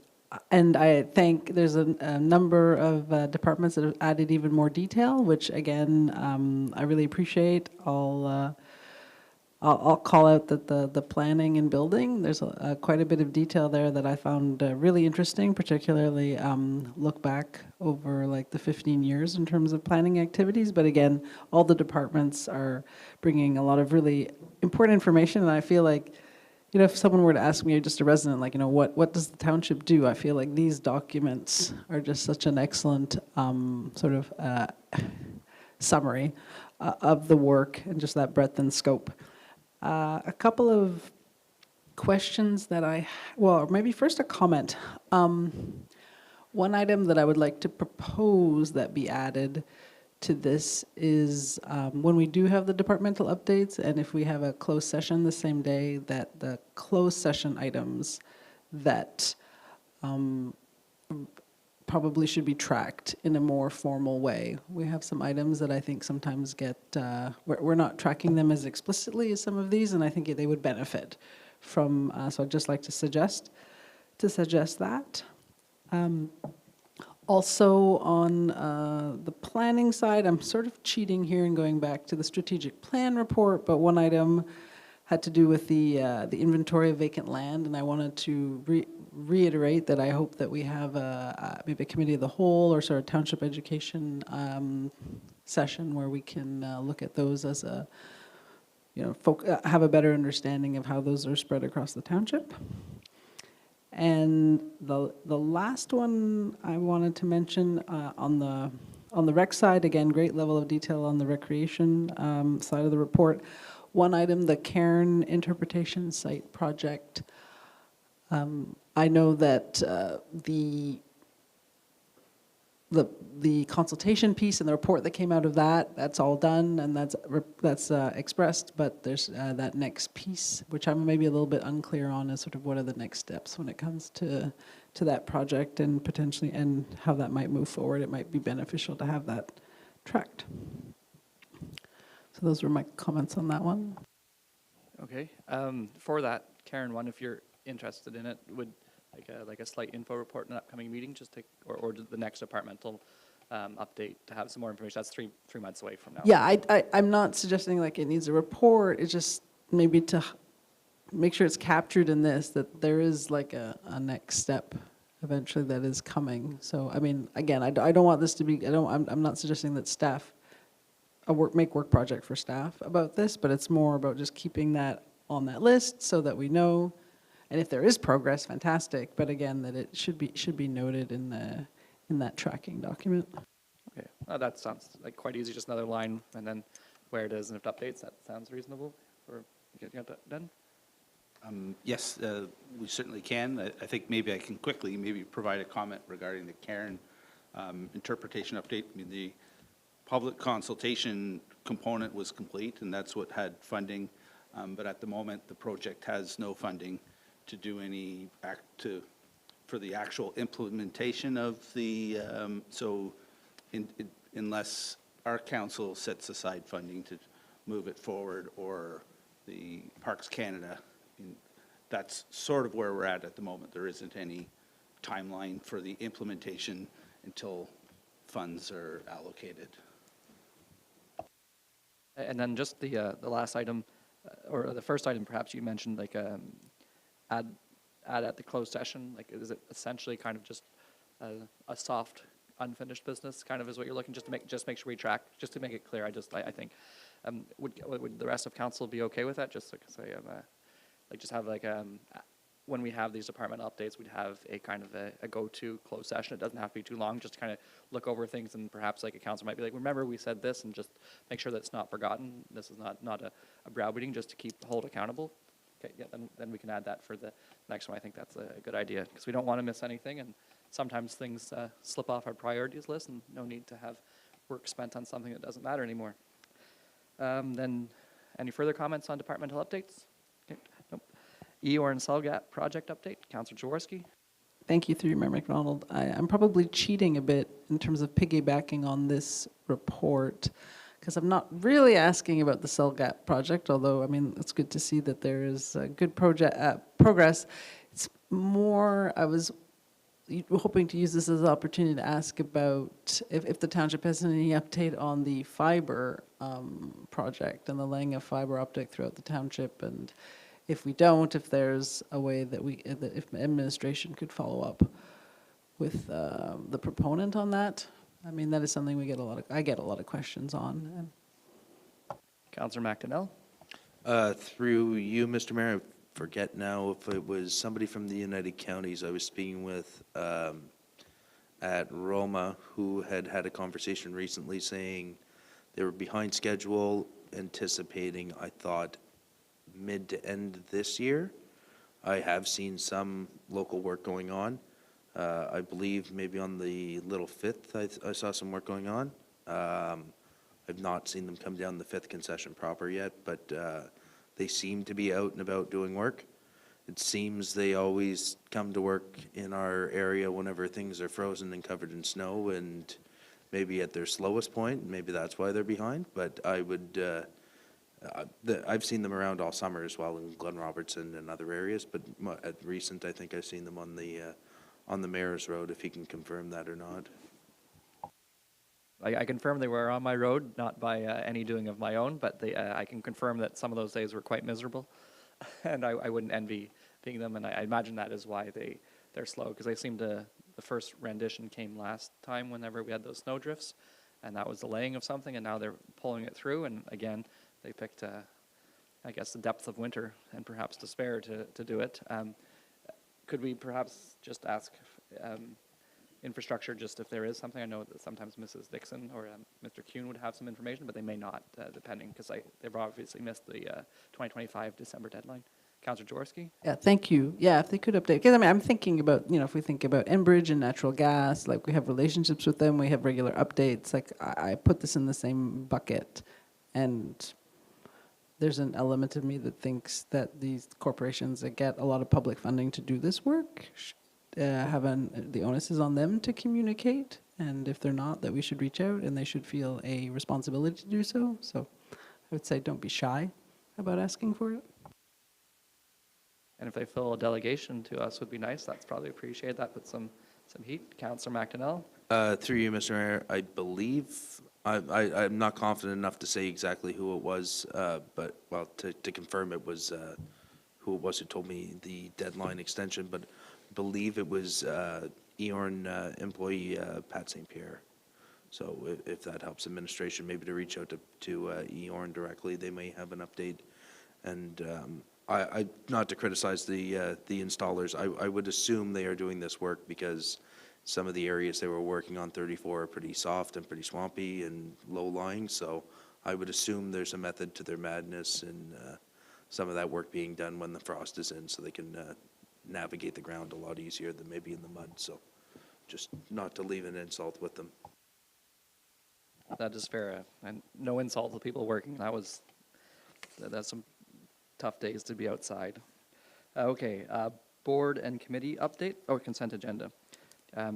think there's a number of departments that have added even more detail, which again, I really appreciate. I'll call out that the planning and building, there's quite a bit of detail there that I found really interesting, particularly look back over like the 15 years in terms of planning activities. But again, all the departments are bringing a lot of really important information, and I feel like, if someone were to ask me, just a resident, like, what does the township do? I feel like these documents are just such an excellent sort of summary of the work and just that breadth and scope. A couple of questions that maybe first a comment. One item that I would like to propose that be added to this is when we do have the departmental updates, and if we have a closed session the same day, that the closed session items that probably should be tracked in a more formal way. We have some items that I think sometimes get, we're not tracking them as explicitly as some of these, and I think they would benefit from, so I'd just like to suggest that. Also on the planning side, I'm sort of cheating here and going back to the strategic plan report, but one item had to do with the inventory of vacant land, and I wanted to reiterate that I hope that we have maybe a committee of the whole or sort of township education session where we can look at those as have a better understanding of how those are spread across the township. And the last one I wanted to mention on the rec side, again, great level of detail on the recreation side of the report. one item, the Cairn Interpretation Site Project. I know that the consultation piece and the report that came out of that, that's all done and that's expressed, but there's that next piece, which I'm maybe a little bit unclear on, is sort of what are the next steps when it comes to that project and potentially, and how that might move forward. It might be beneficial to have that tracked. So those were my comments on that one. Okay, for that, Karen one, if you're interested in it, would like a slight info report in an upcoming meeting, just to, or the next departmental update to have some more information. That's three months away from now. Yeah, I'm not suggesting like it needs a report. It's just maybe to make sure it's captured in this, that there is like a next step eventually that is coming. So, I mean, again, I don't want this to be, I'm not suggesting that staff, make work project for staff about this, but it's more about just keeping that on that list so that we know. And if there is progress, fantastic. But again, that it should be noted in that tracking document. Okay, that sounds like quite easy, just another line, and then where it is and if it updates, that sounds reasonable. Or you got that done? Yes, we certainly can. I think maybe I can quickly maybe provide a comment regarding the Cairn interpretation update. I mean, the public consultation component was complete, and that's what had funding. But at the moment, the project has no funding to do any for the actual implementation of the, unless our council sets aside funding to move it forward, or the Parks Canada, that's sort of where we're at the moment. There isn't any timeline for the implementation until funds are allocated. And then just the last item, or the first item, perhaps you mentioned like add at the closed session. Like, is it essentially kind of just a soft unfinished business kind of is what you're looking, just to make sure we track, just to make it clear? I think would the rest of council be okay with that? Just because like just have like when we have these department updates, we'd have a kind of a go-to closed session. It doesn't have to be too long, just to kind of look over things, and perhaps like a council might be like, remember we said this, and just make sure that it's not forgotten. This is not a browbeating, just to hold accountable. Okay, yeah, then we can add that for the next one. I think that's a good idea, because we don't want to miss anything, and sometimes things slip off our priorities list, and no need to have work spent on something that doesn't matter anymore. Then, any further comments on departmental updates? Okay, nope. Eeyore and Selgat project update, Councillor Jaworski. Thank you, through you, Mayor McDonald. I'm probably cheating a bit in terms of piggybacking on this report, because I'm not really asking about the Selgat project, although, I mean, it's good to see that there is good progress. It's more, I was hoping to use this as an opportunity to ask about if the township has any update on the fiber project and the laying of fiber optic throughout the township, and if we don't, if there's a way that if administration could follow up with the proponent on that. I mean, that is something I get a lot of questions on. Councillor McDonnell. Through you, Mr. Mayor, I forget now if it was somebody from the United Counties I was speaking with at Roma, who had a conversation recently saying they were behind schedule, anticipating, I thought, mid to end this year. I have seen some local work going on. I believe maybe on the Little Fifth, I saw some work going on. I've not seen them come down the Fifth concession proper yet, but they seem to be out and about doing work. It seems they always come to work in our area whenever things are frozen and covered in snow, and maybe at their slowest point. Maybe that's why they're behind, but I would... I've seen them around all summer as well in Glen Robertson and other areas, but at recent, I think I've seen them on the Mayor's Road, if he can confirm that or not. I confirm they were on my road, not by any doing of my own, but I can confirm that some of those days were quite miserable, and I wouldn't envy being them, and I imagine that is why they're slow, because they seem to, the first rendition came last time whenever we had those snow drifts, and that was the laying of something, and now they're pulling it through, and again, they picked, I guess, the depth of winter and perhaps despair to do it. Could we perhaps just ask infrastructure, just if there is something. I know that sometimes Mrs. Dixon or Mr. Kuhn would have some information, but they may not, depending, because they've obviously missed the 2025 December deadline. Councillor Jaworski? Yeah, thank you. Yeah, if they could update, because I mean, I'm thinking about, if we think about Enbridge and natural gas, like we have relationships with them, we have regular updates, like I put this in the same bucket. And there's an element of me that thinks that these corporations that get a lot of public funding to do this work the onus is on them to communicate. And if they're not, that we should reach out and they should feel a responsibility to do so. So I would say don't be shy about asking for it. And if they fill a delegation to us would be nice. That's probably appreciated. That puts some heat. Councillor McDonnell? Through you, Mr. Mayor, I believe, I'm not confident enough to say exactly who it was, but, well, to confirm it was who it was who told me the deadline extension, but I believe it was EORN employee Pat St. Pierre. So if that helps administration, maybe to reach out to EORN directly, they may have an update. And I not to criticize the installers, I would assume they are doing this work because some of the areas they were working on 34 are pretty soft and pretty swampy and low-lying, so I would assume there's a method to their madness and some of that work being done when the frost is in so they can navigate the ground a lot easier than maybe in the mud, so just not to leave an insult with them. That is fair. And no insult to people working. That's some tough days to be outside. Okay, board and committee update, consent agenda.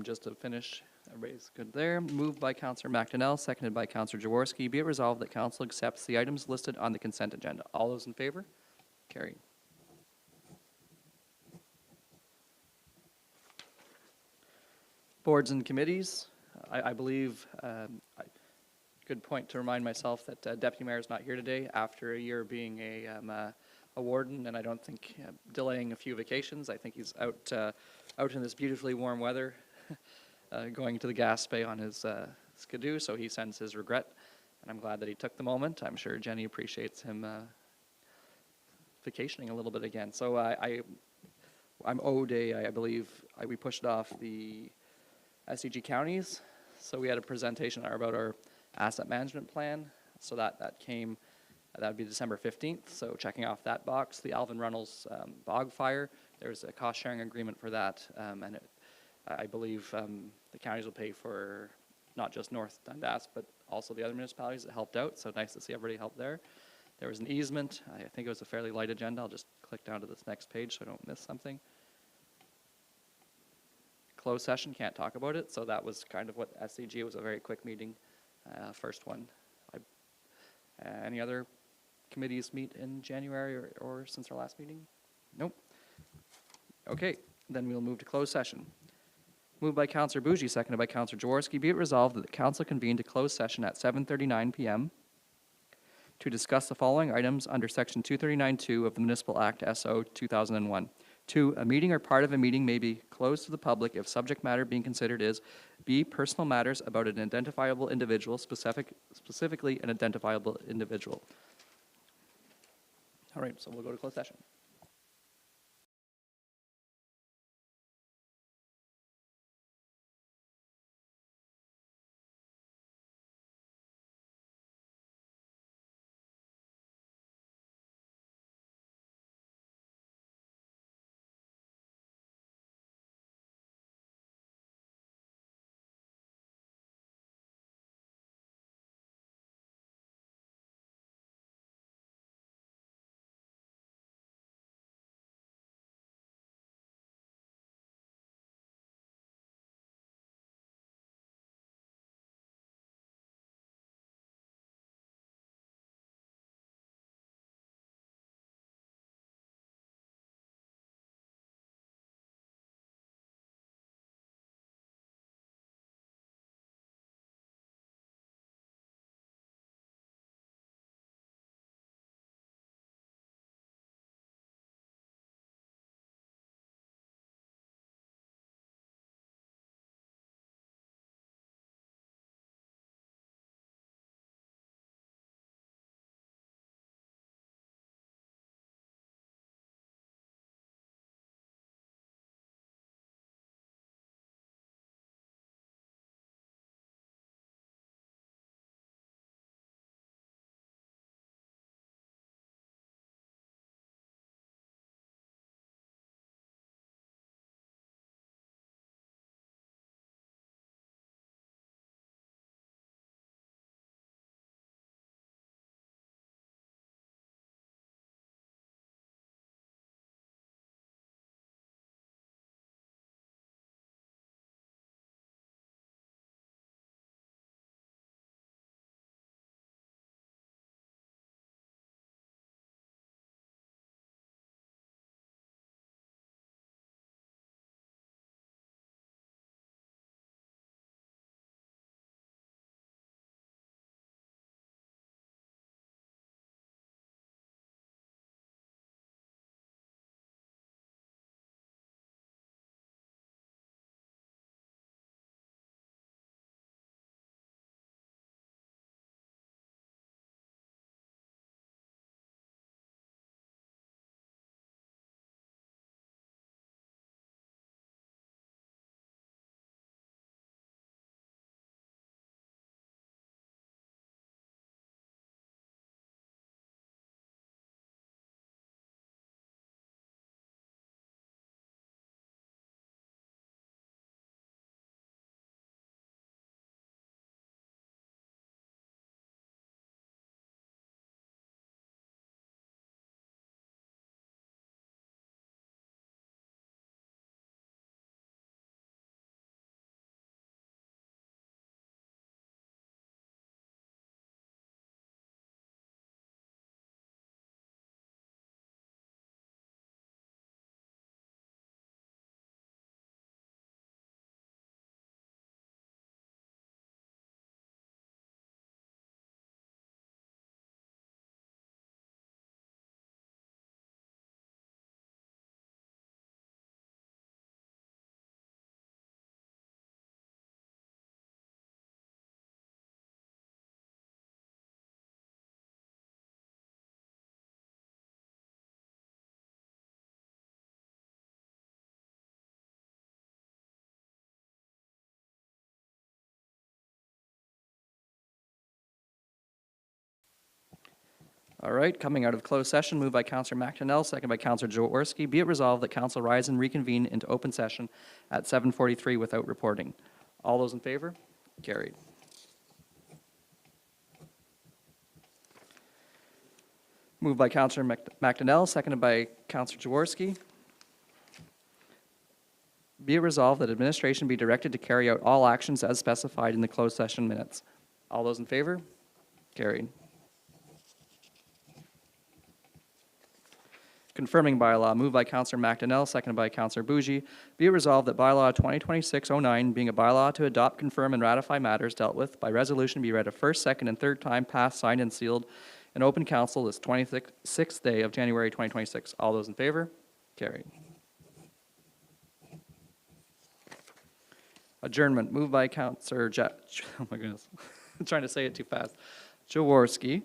Just to finish, everybody's good there. Moved by Councillor McDonnell, seconded by Councillor Jaworski. Be it resolved that council accepts the items listed on the consent agenda. All those in favor? Carried. Boards and committees. I believe, good point to remind myself that Deputy Mayor is not here today after a year being a warden, and I don't think delaying a few vacations. I think he's out in this beautifully warm weather, going to the gas bay on his skidoo, so he sends his regret, and I'm glad that he took the moment. I'm sure Jenny appreciates him vacationing a little bit again. So I'm owed I believe, we pushed off the SEG counties, so we had a presentation about our asset management plan, so that came. That would be December 15th, so checking off that box. The Alvin Runnels bog fire, there's a cost-sharing agreement for that, and I believe the counties will pay for not just North Dundas, but also the other municipalities that helped out, so nice to see everybody help there. There was an easement. I think it was a fairly light agenda. I'll just click down to this next page so I don't miss something. Closed session, can't talk about it, so that was kind of what SCG, it was a very quick meeting, first one. Any other committees meet in January or since our last meeting? Nope. Okay, then we'll move to closed session. Moved by Councillor Bougie, seconded by Councillor Jaworski. Be it resolved that the council convened a closed session at 7:39 p.m. to discuss the following items under Section 239(2) of the Municipal Act SO 2001. 2, a meeting or part of a meeting may be closed to the public if subject matter being considered is B, personal matters about an identifiable individual, specifically an identifiable individual. All right, so we'll go to closed session. All right, coming out of closed session, moved by Counselor McDonnell, second by Counselor Jaworski. Be it resolved that council rise and reconvene into open session at 7:43 without reporting. All those in favor? Carried. Moved by Counselor McDonnell, seconded by Counselor Jaworski. Be it resolved that administration be directed to carry out all actions as specified in the closed session minutes. All those in favor? Carried. Confirming bylaw, moved by Counselor McDonnell, seconded by Counselor Bougie. Be it resolved that bylaw 2026-09, being a bylaw to adopt, confirm, and ratify matters dealt with by resolution, be read a first, second, and third time, passed, signed, and sealed in open council this 26th day of January 2026. All those in favor? Carried. Adjournment, moved by Counselor oh my goodness, I'm trying to say it too fast. Jaworski,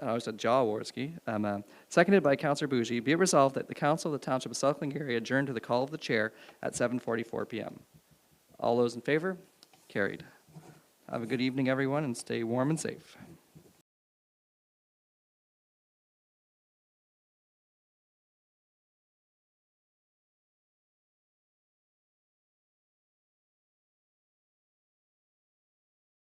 I said Jaworski, seconded by Counselor Bougie. Be it resolved that the Council of the Township of South Glengarry adjourn to the call of the Chair at 7:44 p.m. All those in favor? Carried. Have a good evening, everyone, and stay warm and safe.